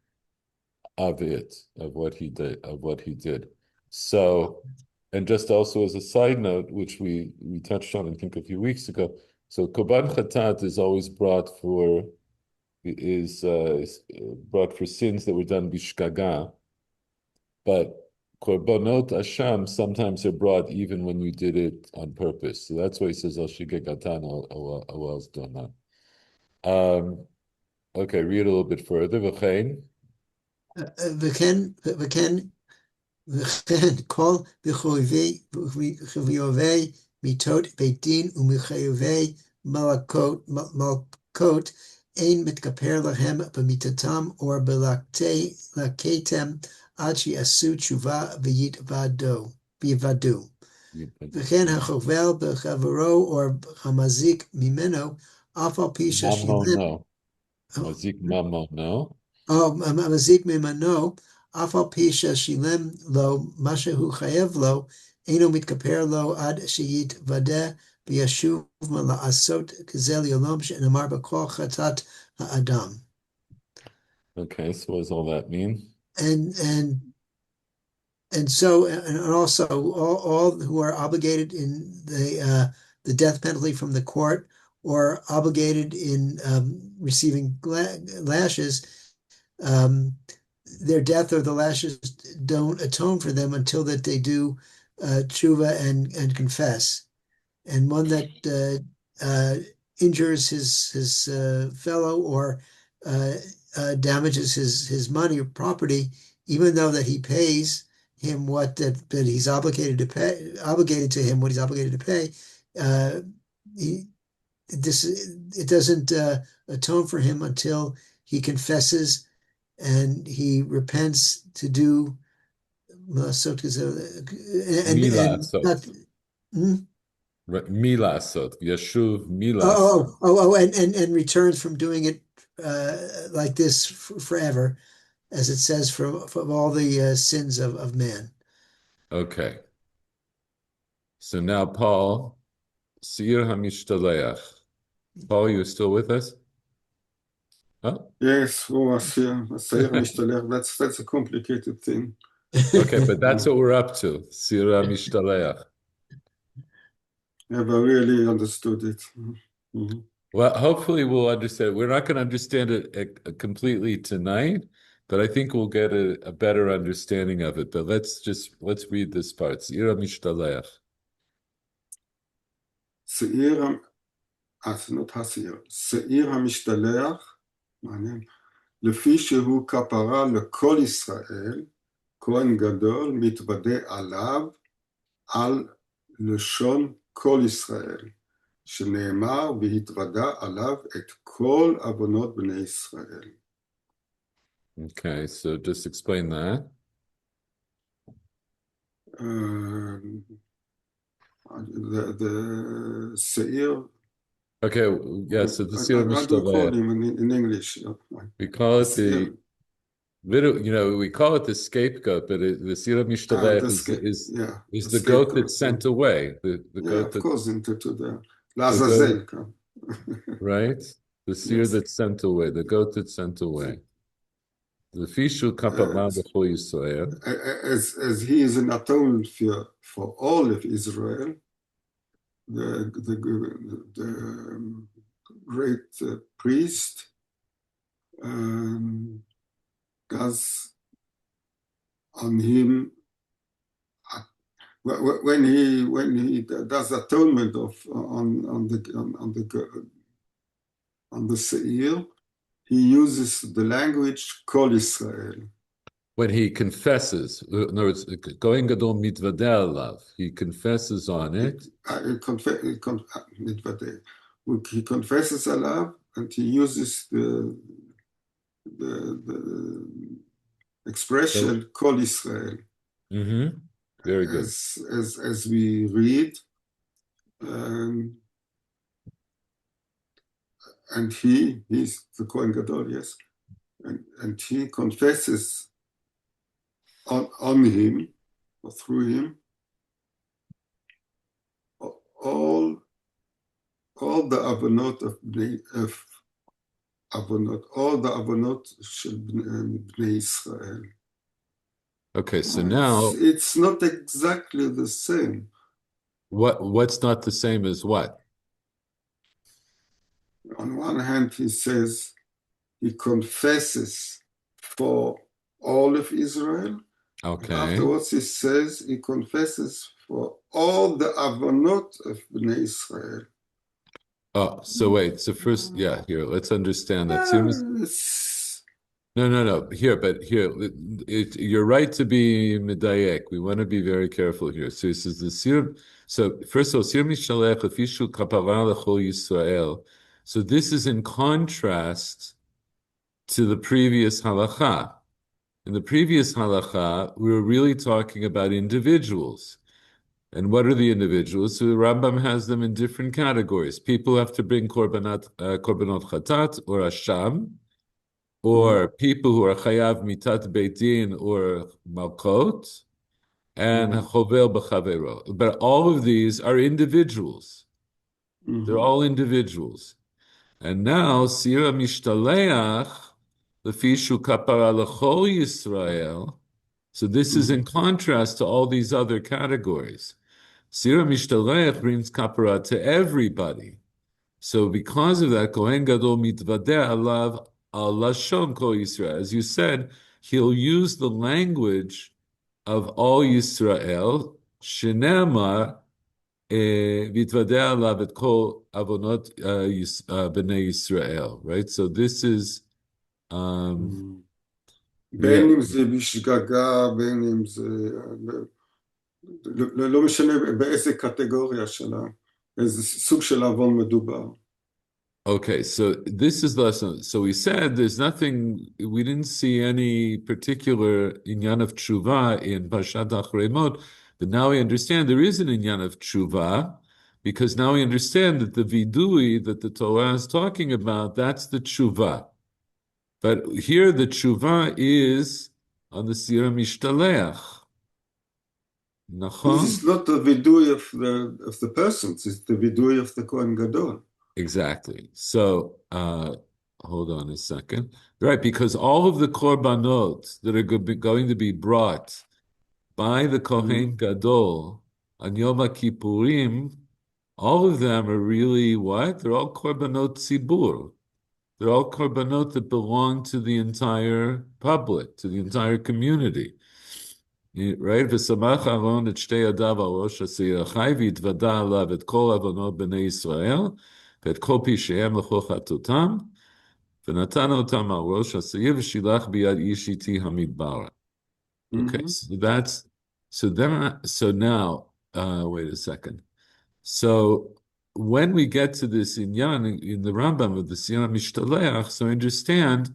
of it, of what he did. So, and just also as a side note, which we touched on, I think, a few weeks ago. So, korban chatat is always brought for is brought for sins that were done bishkaga, but korbanot asham sometimes are brought even when you did it on purpose. So that's why he says al shige gatan al dona. Okay, read a little bit further. V'chein. וכן כל בחיובי מיתות בית דין ומחיובי מלכות אין מתכפר להם במיתתם או בלקטם עד שיעשו תשובה ויתוודו. וכן החובל בחברו או המזיק ממנו, אף על פי ששילם. Mammo, mazik mammo, no. המזיק ממנו, אף על פי ששילם לו מה שהוא חייב לו, אינו מתכפר לו עד שיתוודה וישוב לעשות כזה לעולם שנאמר בכל חטאת האדם. Okay, so what does all that mean? And so, and also all who are obligated in the death penalty from the court or obligated in receiving lashes, their death or the lashes don't atone for them until that they do tshuva and confess. And one that injures his fellow or damages his money or property, even though that he pays him what that he's obligated to pay, obligated to him what he's obligated to pay, it doesn't atone for him until he confesses and he repents to do and not, Milasot, Yeshuv Milasot. And returns from doing it like this forever, as it says from all the sins of man. Okay. So now Paul, Seir HaMishtaleach. Paul, you still with us? Huh? Yes, Seir HaMishtaleach. That's a complicated thing. Okay, but that's what we're up to. Seir HaMishtaleach. Never really understood it. Mm-hmm. Well, hopefully we'll understand. We're not going to understand it completely tonight, but I think we'll get a better understanding of it. But let's read this part. Seir HaMishtaleach. Seir המשתלח, מעניין, לפי שהוא כפרה לכל ישראל, כהן גדול מתוודה עליו, על לשון כל ישראל, שנאמר והתוודה עליו את כל עוונות בני ישראל. Okay, so just explain that. The Seir. Okay, yeah, so the Seir How do you call HaMishtaleach. him in English? We call it we call it the scapegoat, but the Seir HaMishtaleach is the goat that's sent away. The goat of course, into the Lazazel. Right? The seer that's sent away, the goat that's sent away. The fishu kapara b'chol Yisrael. As he is an atonement for all of Israel, the great priest does on him when he does atonement on the Seir, he uses the language Kol Israel. When he confesses, in other words, going gadol mitvadeh alav, he confesses on it. He confesses alav, and he uses the expression Kol Israel. Mm-hmm. Very good. As we read, and he's the Kohen Gadol, yes, and he confesses on him or through him all the avonot all the avonot shel bnei Israel. Okay, so now it's not exactly the same. What's not the same as what? On one hand, he says he confesses for all of Israel. And Okay. afterwards, he says he confesses for all the avonot of Bnei Israel. Oh, so wait. So first, yeah, here, let's understand that. No, no, no. Here, but here, you're right to be medayek. We want to be very careful here. So this is the sir. So first of all, sir mishalech afishu kapara lechol Yisrael. So this is in contrast to the previous halacha. In the previous halacha, we were really talking about individuals. And what are the individuals? So the Rambam has them in different categories. People have to bring korbanot chatat or asham, or people who are chayav mitat beit din or malkot, and chovel b'chavero. But all of these are individuals. They're all individuals. And now, sira mishtaleach, lefishu kapara lechol Yisrael. So this is in contrast to all these other categories. Sira mishtaleach brings kapara to everybody. So because of that, Kohen Gadol mitvadeh alav al lashon kol Yisrael. As you said, he'll use the language of all Yisrael. Shenema mitvadeh alav et kol avonot bnei Yisrael. Right. So this is yeah. בין אם זה בשגגה, בין אם זה, לא משנה באיזה קטגוריה שלה, איזה סוג של עוון מדובר. Okay, so this is the lesson. So we said there's nothing, we didn't see any particular inyan of tshuva in Parshat Achrei Mot, but now we understand there is an inyan of tshuva, because now we understand that the vidui that the Torah is talking about, that's the tshuva. But here the tshuva is on the Sira Mishtaleach. This is not the vidui of the persons, it's the vidui of the Kohen Gadol. Exactly. So, hold on a second. Right, because all of the korbanot that are going to be brought by the Kohen Gadol on Yom Kippurim, all of them are really what? They're all korbanot tzibur. They're all korbanot that belong to the entire public, to the entire community. Right? V'samach Aaron et shtei yadav al rosh hasiyachai v'yitvada alav et kol avonot b'nei Yisrael ואת כל פשעיהם לכל חטאותם, ונתן אותם על ראש השעיר ושילח ביד איש איתי המדברה. Okay, so now, wait a second. So when we get to this inyan in the Rambam of the Siyam Mishtaleach, so understand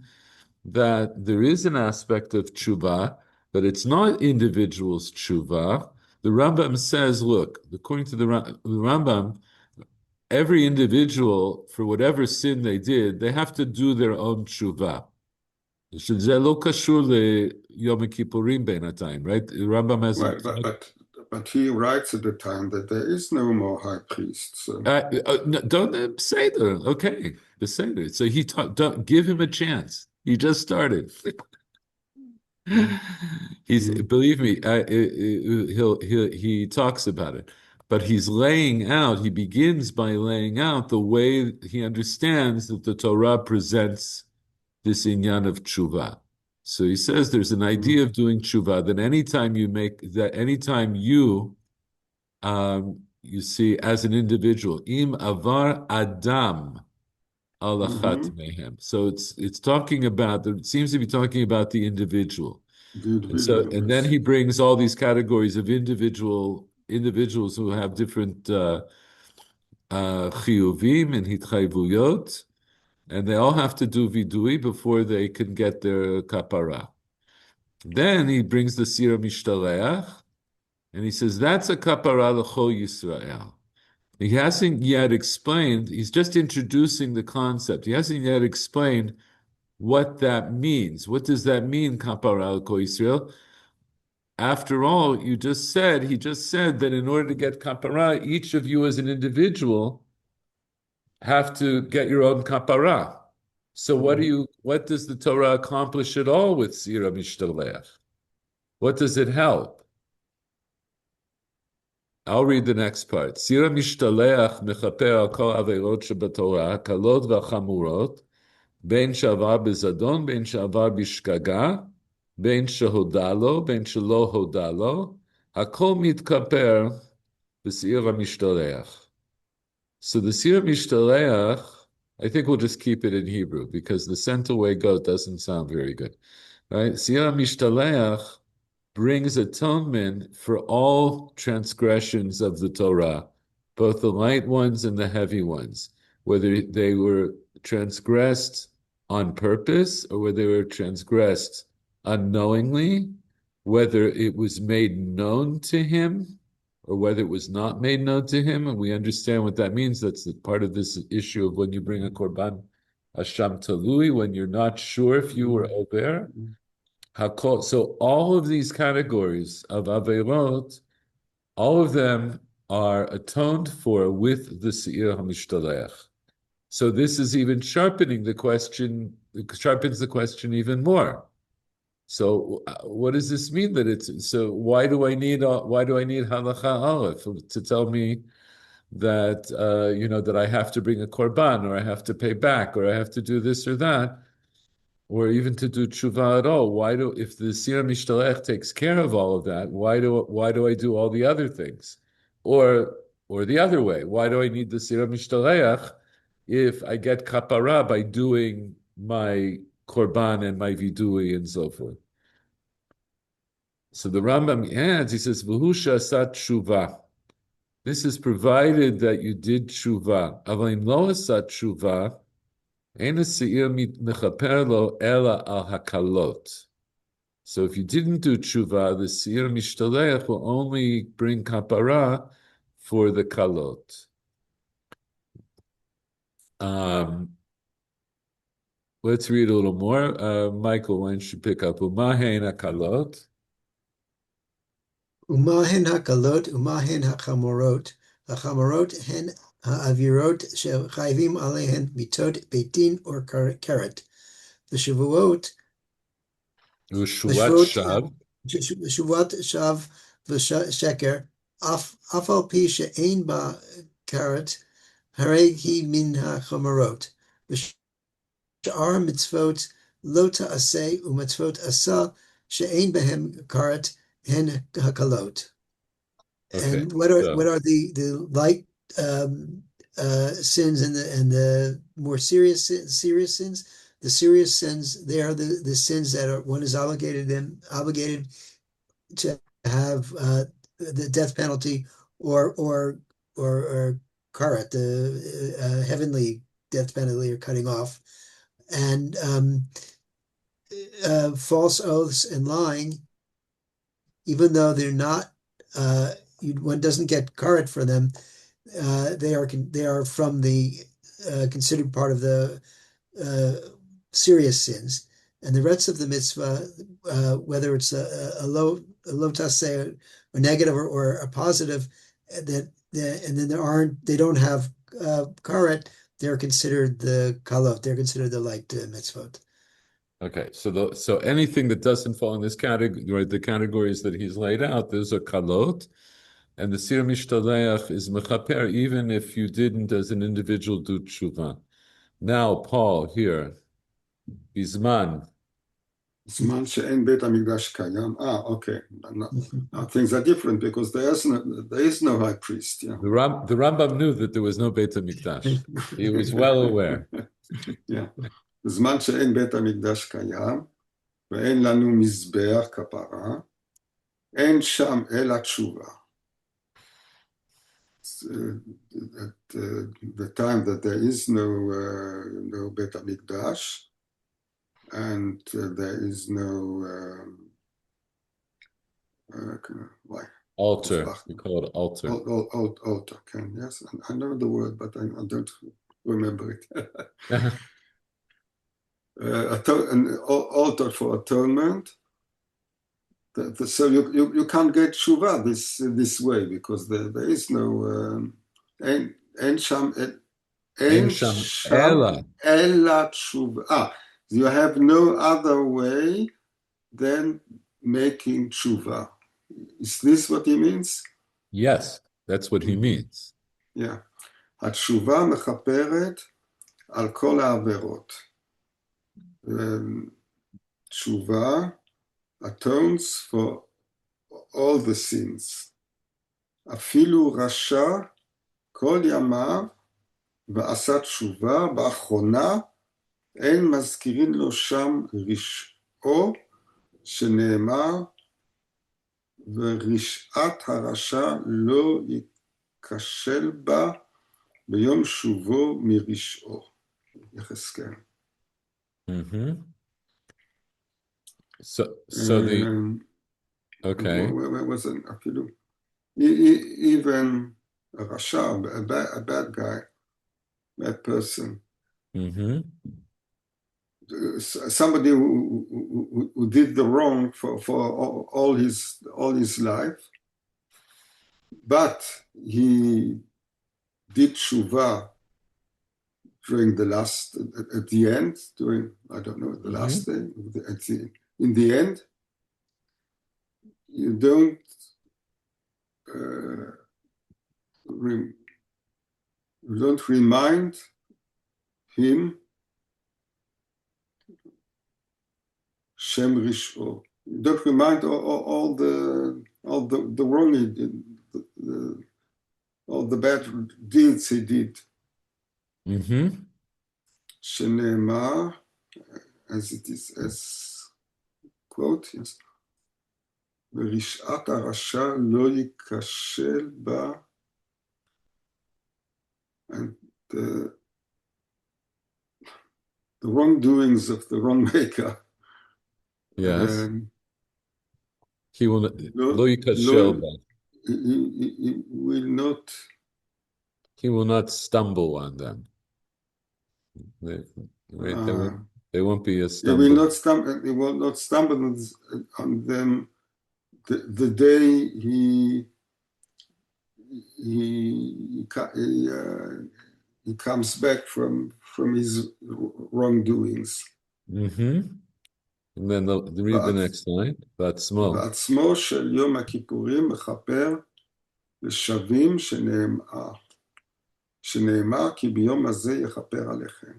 that there is an aspect of tshuva, but it's not individuals' tshuva. The Rambam says, look, according to the Rambam, every individual, for whatever sin they did, they have to do their own tshuva. שזה לא קשור ליום הכיפורים בינתיים, right? Rambam has right, but he writes at the time that there is no more high priest. So. No, don't say that. Okay, say that. So he don't give him a chance. He just started. Believe me, he talks about it. But he's laying out, he begins by laying out the way he understands that the Torah presents this inyan of tshuva. So he says there's an idea of doing tshuva that anytime you see as an individual, im avar adam alachat mehem. So it's talking about, it seems to be talking about the individual. And then he brings all these categories of individuals who have different chiyuvim and hitchayvuyot, and they all have to do vidui before they can get their kapara. Then he brings the sira mishtaleach, and he says that's a kapara l'chol Yisrael. He hasn't yet explained. He's just introducing the concept. He hasn't yet explained what that means. What does that mean, kapara l'chol Yisrael? After all, he just said that in order to get kapara, each of you as an individual have to get your own kapara. So what does the Torah accomplish at all with Sira Mishtaleach? What does it help? I'll read the next part. Sira Mishtaleach mechaper al kol averot shebatorah, kalot v'chamurot, בין שעבר בזדון, בין שעבר בשגגה, בין שהודה לו, בין שלא הודה לו, הכל מתכפר בסעיר המשתלח. So the Sir Mishtalech, I think we'll just keep it in Hebrew because the sent away goat doesn't sound very good. Right? Sir Mishtalech brings atonement for all transgressions of the Torah, both the light ones and the heavy ones, whether they were transgressed on purpose or whether they were transgressed unknowingly, whether it was made known to him or whether it was not made known to him. And we understand what that means. That's part of this issue of when you bring a korban Hasham Talui, when you're not sure if you were over. So all of these categories of Averot, all of them are atoned for with the Seir HaMishtalech. So this is even sharpening the question, it sharpens the question even more. So what does this mean that it's, so why do I need halacha aleph to tell me that, that I have to bring a korban or I have to pay back or I have to do this or that? Or even to do tshuva at all. If the Sira Mishtalech takes care of all of that, why do I do all the other things? Or the other way, why do I need the Sira Mishtalech if I get kapara by doing my korban and my vidui and so forth? So the Rambam adds, he says, V'husha asat tshuva. This is provided that you did tshuva. Avalim lo asat tshuva, so if you didn't do tshuva, the seir mishtalech will only bring kapara for the kalot. Let's read a little more. Michael, why don't you pick up? Umahen hakalot. Umahen hakalot, umahen hachamorot. Hachamorot hen ha'avirot shechayvim alehen mitot beitin or karet. The shavuot, Ushuvat shav. shavuot shav v'sheker, af al pi she'ein ba karet, harei hi min hachamorot. V'shar mitzvot lo ta'aseh u'mitzvot asa she'ein behem karet hen hakalot. Okay. And what are the light sins and the more serious sins? The serious sins, they are the sins that one is obligated to have the death penalty or karet, the heavenly death penalty or cutting off, and false oaths and lying, even though they're not. One doesn't get karet for them. They are from the considered part of the serious sins, and the rest of the mitzvah, whether it's a low taseh or negative or a positive, and then they don't have karet. They're considered the kalot. They're considered the light mitzvot. Okay, so anything that doesn't fall in this category, the categories that he's laid out, those are kalot. And the Sir Mishtaleach is mechaper, even if you didn't, as an individual, do tshuva. Now, Paul, here, Bizman. זמן שאין בית המקדש קיים. Okay. Now things are different because there is no high priest. Yeah. The Rambam knew that there was no Beit HaMikdash. He was well aware. Yeah. זמן שאין בית המקדש קיים, ואין לנו מזבח כפרה, אין שם אלא תשובה. At the time that there is no Beit HaMikdash, and there is no altar. We call it altar. Altar. Okay, yes, I know the word, but I don't remember it. An altar for atonement. So you can't get tshuva this way because there is no en sham ela tshuva. You have no other way than making tshuva. Is this what he means? Yes, that's what he means. Yeah. התשובה מכפרת על כל העבירות. Tshuva atones for all the sins. אפילו רשע כל ימיו ועשה תשובה באחרונה, אין מזכירים לו שם רשעו, שנאמר, ורשעת הרשע לא ייכשל בה ביום שובו מרשעו. יחזקאל. So okay. Where was it? אפילו, even a rasha, a bad guy, bad person, somebody who did the wrong for all his life, but he did tshuva during the last, at the end, during, I don't know, the last day, in the end, you don't remind him Shem Rish'o. You don't remind all the wrong he did, all the bad deeds he did. Shenema, as it is, as quote, yes. ורשעת הרשע לא ייכשל בה, and the wrongdoings of the wrongmaker. Yes. He will לא ייכשל בה. He will not. He will not stumble on them. They won't be a stumble. He will not stumble. He will not stumble on them. The day he comes back from his wrongdoings. And then read the next line. בעצמו. בעצמו של יום הכיפורים מכפר לשבים שנאמר כי ביום הזה יכפר עליכם.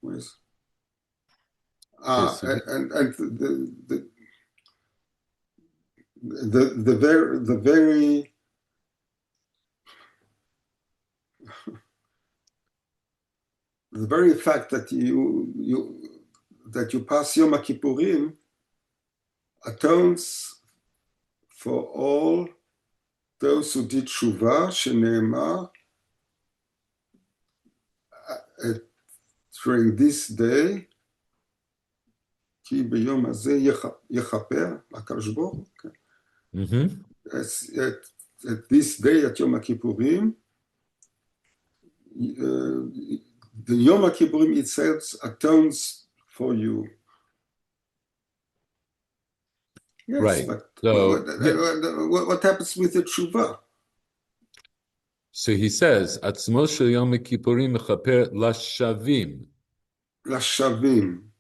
And the very the very fact that you pass Yom Kippurim atones for all those who did tshuva, שנאמר, during this day, כי ביום הזה יכפר, הקדוש ברוך הוא, at this day, at Yom Kippurim, the Yom Kippurim itself atones for you. Yes, right. But so what happens with the tshuva? So he says, "Atzmo shel Yom Kippurim mechaper lashavim." Lashavim.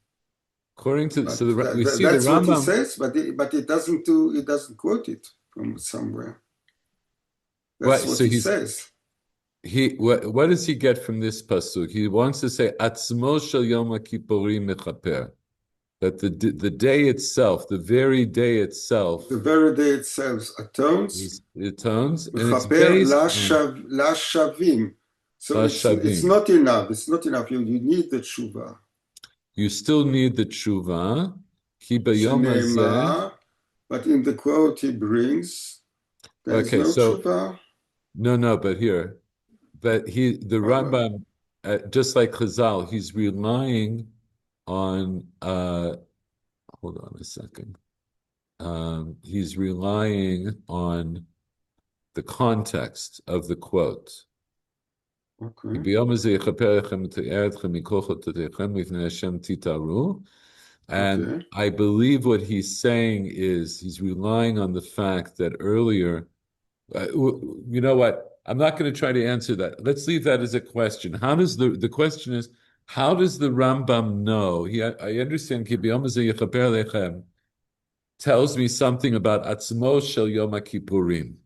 According to but so we see that's the Rambam. What he says, but it doesn't quote it from somewhere. That's right, what so he says. What does he get from this pasuk? He wants to say Atzmo shel Yom Kippurim mechaper, that the day itself, the very day itself, atones. It atones, and it's based lashavim. So it's not enough. It's not enough. You need the tshuva. You still need the tshuva. Ki b'yom hazeh. But in the quote he brings, there's no tshuva. No, but here. But the Rambam, just like Chazal, he's relying on, hold on a second. He's relying on the context of the quote. Okay. And I believe what he's saying is he's relying on the fact that earlier, you know what? I'm not going to try to answer that. Let's leave that as a question. How does the question is, how does the Rambam know? I understand tells me something about Atzmo Shel Yom Kippurim,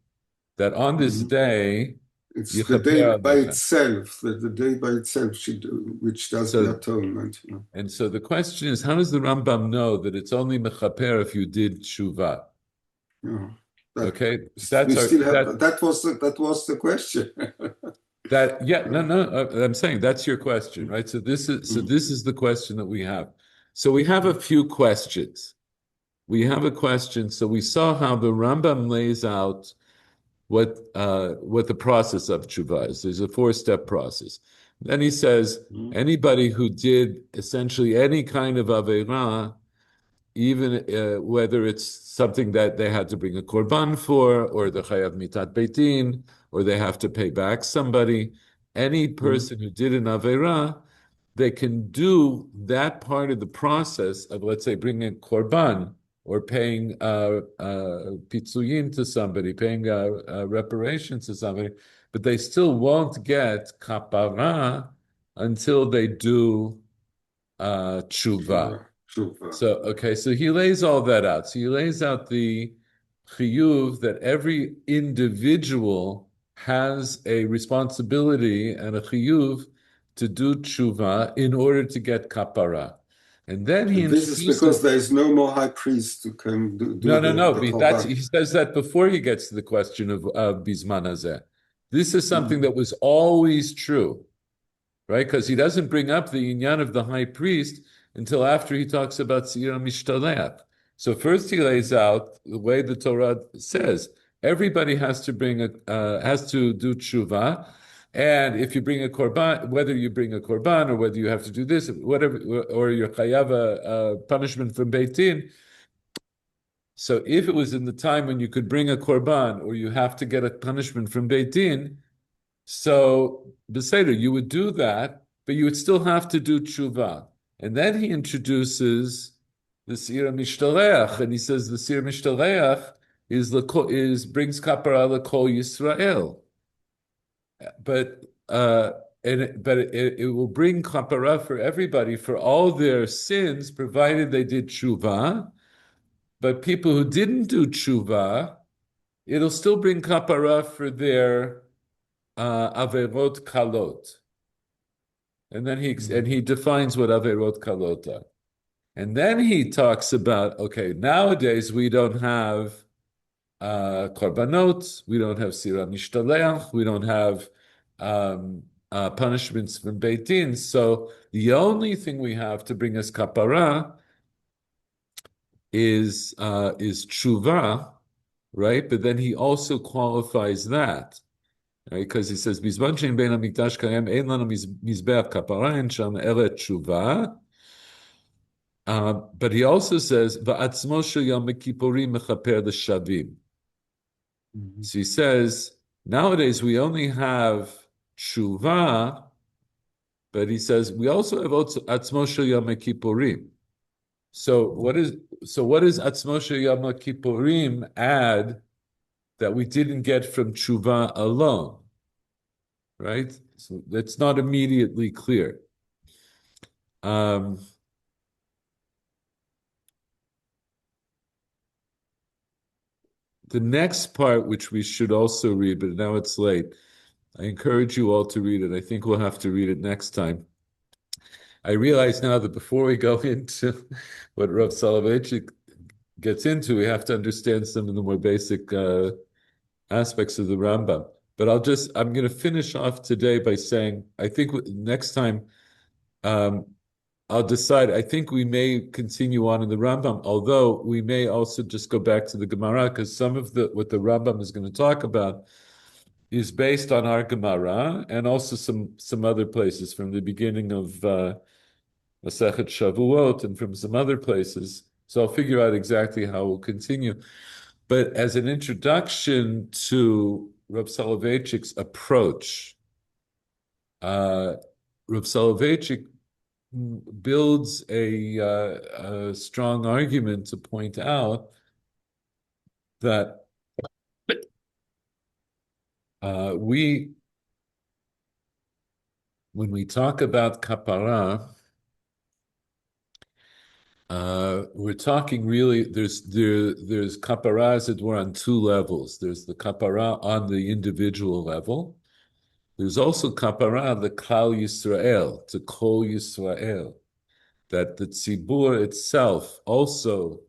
that on this day, It's the day Yichaper by alechem. itself, the day by itself which does the So, atonement. and so the question is, how does the Rambam know that it's only mechaper if you did tshuva? Yeah. That Okay, we that's our still have that that was the question. that yeah no I'm saying that's your question, right? So Mm, this is the question that we have. So we have a few questions. We have a question. So we saw how the Rambam lays out what the process of tshuva is. There's a four-step process. Then he says mm, anybody who did essentially any kind of aveira, even whether it's something that they had to bring a korban for, or the chayav mitat beitin, or they have to pay back somebody, any mm, person who did an aveira, they can do that part of the process of, let's say, bringing a korban or paying pitsuyin to somebody, paying reparations to somebody, but they still won't get kapara until they do tshuva. Sure, sure. So, okay, so he lays all that out. So he lays out the chiyuv that every individual has a responsibility and a chiyuv to do tshuva in order to get kapara. And then he And this is because introduces, there is no more high priest to come do no, the that's, korban. he says that before he gets to the question of Bisman Hazeh. This is something Mm, that was always true, right? Because he doesn't bring up the inyan of the high priest until after he talks about Sira Mishtaleach. So first he lays out the way the Torah says everybody has to has to do tshuva, and if you bring a korban, whether you bring a korban or whether you have to do this, whatever, or you're chayav a punishment from Beit Din. So if it was in the time when you could bring a korban or you have to get a punishment from Beit Din, so Beseder, you would do that, but you would still have to do tshuva. And then he introduces the Sira Mishtaleach, and he says the Sira Mishtaleach is brings kapara lekol Yisrael, but it will bring kapara for everybody for all their sins, provided they did tshuva. But people who didn't do tshuva, it'll still bring kapara for their averot kalot. And then mm, he defines what averot kalot are. And then he talks about, okay, nowadays we don't have korbanot, we don't have sira mishtaleach, we don't have punishments from Beit Din. So the only thing we have to bring us kapara is tshuva, right? But then he also qualifies that. Right? Because he says, "Bizman shein bein hamikdash kayem ein lanu mizbeach kapara en sham eret tshuva." But he also says, "Va'atzmo shel Yom Kippurim mechaper l'shavim." mm. So he says, nowadays we only have tshuva, but he says we also have atzmo shel Yom Kippurim. So what does atzmo shel Yom Kippurim add that we didn't get from tshuva alone? Right? So that's not immediately clear. Um, the next part, which we should also read, but now it's late. I encourage you all to read it. I think we'll have to read it next time. I realize now that before we go into what Rav Soloveitchik gets into, we have to understand some of the more basic aspects of the Rambam. But I'm going to finish off today by saying, I think next time um, I'll decide. I think we may continue on in the Rambam, although we may also just go back to the Gemara because some of what the Rambam is going to talk about is based on our Gemara and also some other places from the beginning of Masechet Shavuot and from some other places. So I'll figure out exactly how we'll continue. But as an introduction to Reb Soloveitchik's approach, uh, Reb Soloveitchik builds a strong argument to point out that when we talk about kapara, we're talking really, there's kapara as it were on two levels. There's the kapara on the individual level, There's also kapara, the Klal Yisrael, to Kol Yisrael, that the tzibur itself also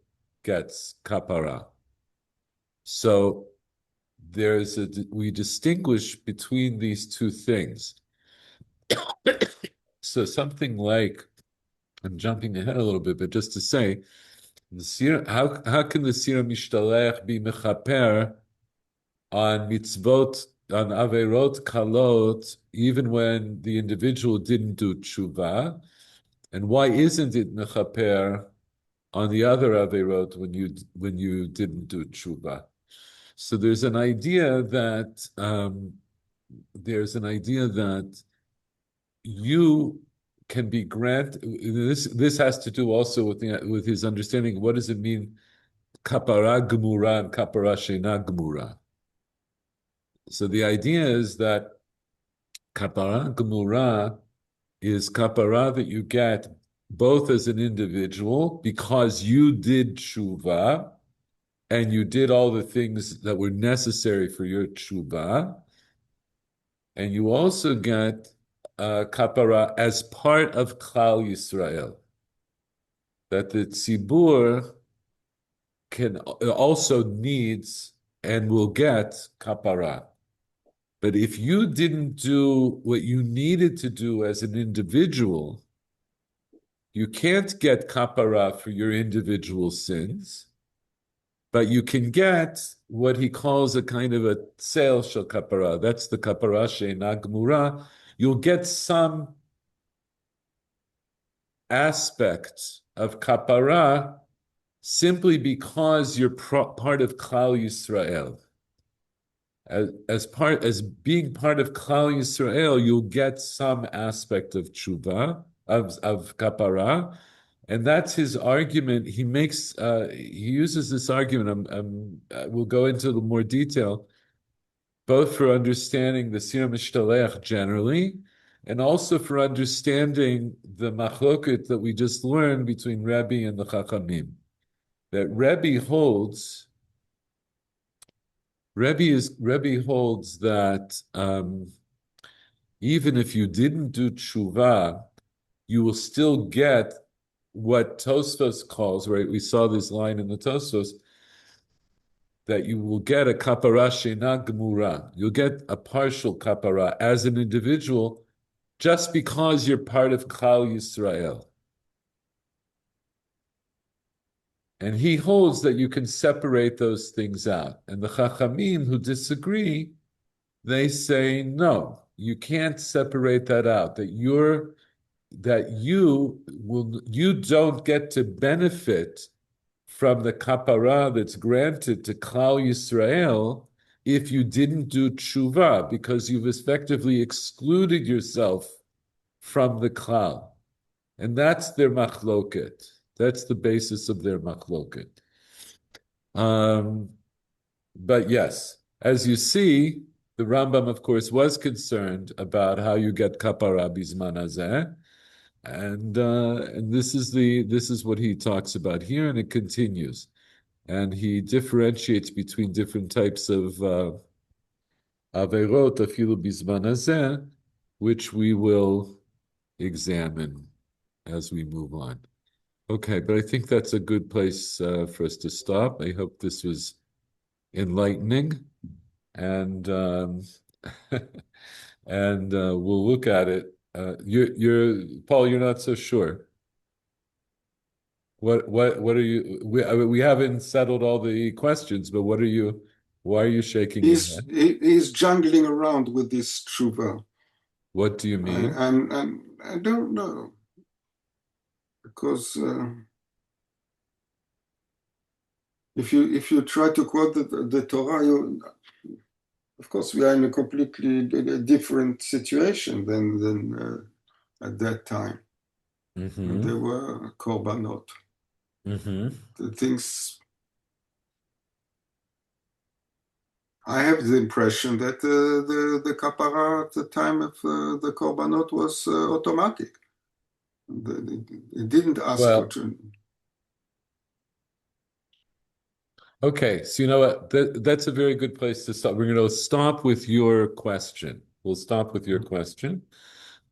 gets kapara. So we distinguish between these two things. So something like, I'm jumping ahead a little bit, but just to say, how can the Sira Mishtalech be mechaper on mitzvot, on averot kalot, even when the individual didn't do tshuva? And why isn't it mechaper on the other averot when you didn't do tshuva? So there's an idea that you can be granted. This has to do also with his understanding. What does it mean, kapara gemura and kapara sheina gemura? So the idea is that kapara gemura is kapara that you get both as an individual because you did tshuva and you did all the things that were necessary for your tshuva, and you also get kapara as part of Klal Yisrael, that the tzibur can also needs and will get kapara. But if you didn't do what you needed to do as an individual, you can't get kapara for your individual sins, but you can get what he calls a kind of a tseil shel kapara. That's the kapara she'ena gemura. You'll get some aspect of kapara simply because you're part of Klal Yisrael. As being part of Klal Yisrael, you'll get some aspect of tshuva, of kapara, and that's his argument. He uses this argument. We'll go into the more detail, both for understanding the Sira Mishtaleach generally, and also for understanding the machloket that we just learned between Rebbe and the Chachamim. That Rebbe holds that even if you didn't do tshuva, you will still get what Tosfos calls, right? We saw this line in the Tosfos, that you will get a kapara she'ena gemura. You'll get a partial kapara as an individual just because you're part of Klal Yisrael. And he holds that you can separate those things out. And the Chachamim who disagree, they say, no, you can't separate that out, you don't get to benefit from the kapara that's granted to Klal Yisrael if you didn't do tshuva, because you've effectively excluded yourself from the Klal. And that's their machloket. That's the basis of their machloket. But yes, as you see, the Rambam, of course, was concerned about how you get kapara bizman hazeh, and this is what he talks about here, and it continues, and he differentiates between different types of averot afilu bizman hazeh, which we will examine as we move on. Okay, but I think that's a good place for us to stop. I hope this was enlightening, and and we'll look at it. You're Paul. You're not so sure. What are you? We haven't settled all the questions, but what are you? Why are you shaking your head? He's jungling around with this tshuva. What do you mean? I don't know, because if you try to quote the Torah, of course we are in a completely different situation than at that time. Mm-hmm. There were korbanot. Mm-hmm. The things. I have the impression that the kapara at the time of the korbanot was automatic. It didn't ask for. Okay, so you know what? That's a very good place to stop. We're going to stop with your question. we'll stop with your question.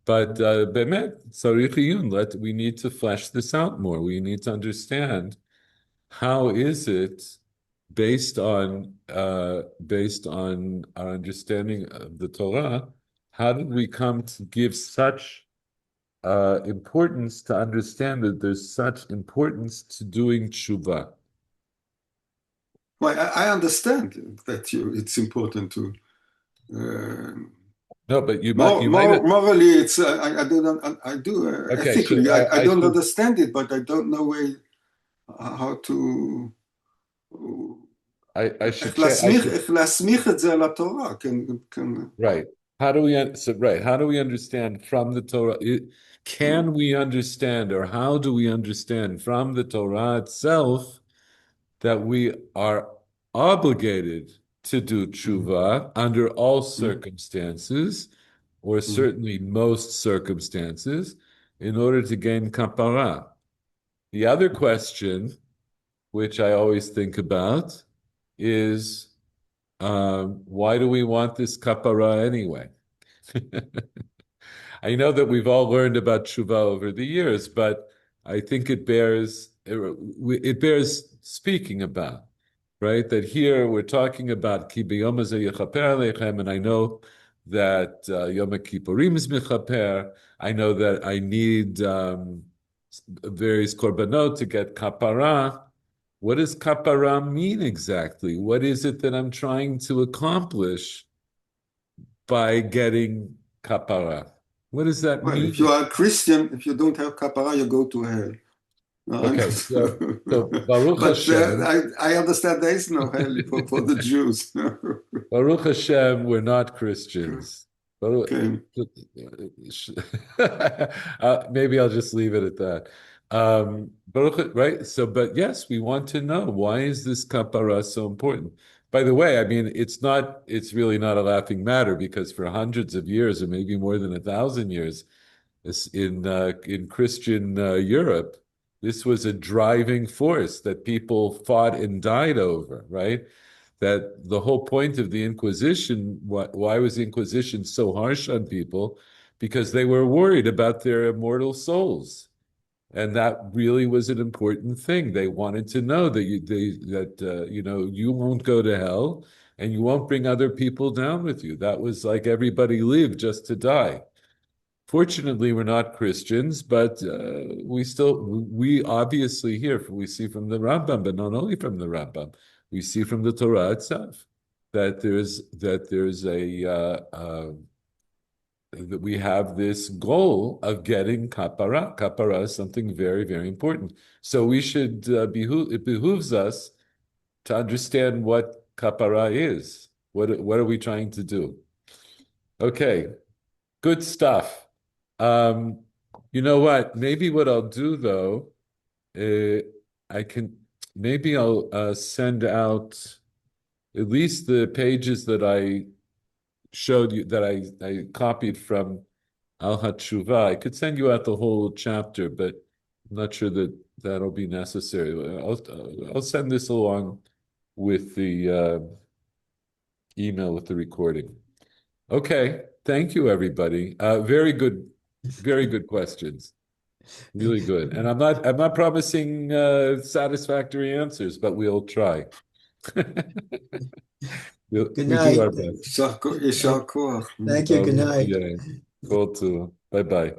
But Bemet, tzarich iyun, we need to flesh this out more. We need to understand how is it based on our understanding of the Torah, how did we come to give such importance to understand that there's such importance to doing tshuva? Well, I understand that it's important to. No, but you might morally, it's I do okay. ethically. I don't should, understand it, but I don't know how to. I should איך check. להסמיך את זה על התורה, כן. Right. How do we understand from the Torah? Can we understand, or how do we understand from the Torah itself that we are obligated to do tshuva under all circumstances, or certainly most circumstances, in order to gain kapara? The other question, which I always think about, is why do we want this kapara anyway? I know that we've all learned about tshuva over the years, but I think it bears speaking about, right? That here we're talking about ki b'yom hazeh yechaper aleichem, and I know that Yom Kippurim is mechaper. I know that I need various korbanot to get kapara. What does kapara mean exactly? What is it that I'm trying to accomplish by getting kapara? What does that Well, mean? if you are a Christian, if you don't have kapara, you go to hell. Okay, so Baruch but Hashem. I understand there is no hell for the Jews. Baruch Hashem, we're not Christians. Okay. Maybe I'll just leave it at that. Baruch, right? So, but yes, we want to know, why is this kapara so important? By the way, I mean, it's really not a laughing matter, because for hundreds of years, or maybe more than 1,000 years, in Christian Europe, this was a driving force that people fought and died over, right? That the whole point of the Inquisition, why was the Inquisition so harsh on people? Because they were worried about their immortal souls. And that really was an important thing. They wanted to know that you won't go to hell, and you won't bring other people down with you. That was like everybody lived just to die. Fortunately, we're not Christians, but we obviously here, we see from the Rambam, but not only from the Rambam, we see from the Torah itself that that we have this goal of getting kapara. Kapara is something very, very important. So we should it behooves us to understand what kapara is. What are we trying to do? Okay, good stuff. You know what? Maybe what I'll do though, I'll send out at least the pages that I showed you, that I copied from Al HaTshuva. I could send you out the whole chapter, but I'm not sure that that'll be necessary. I'll send this along with the email with the recording. Okay, thank you, everybody. Very good questions. Really good. And I'm not promising satisfactory answers, but we'll try. We night. do our best. יישר כוח. Thank you. Good night. Cool too. Bye bye.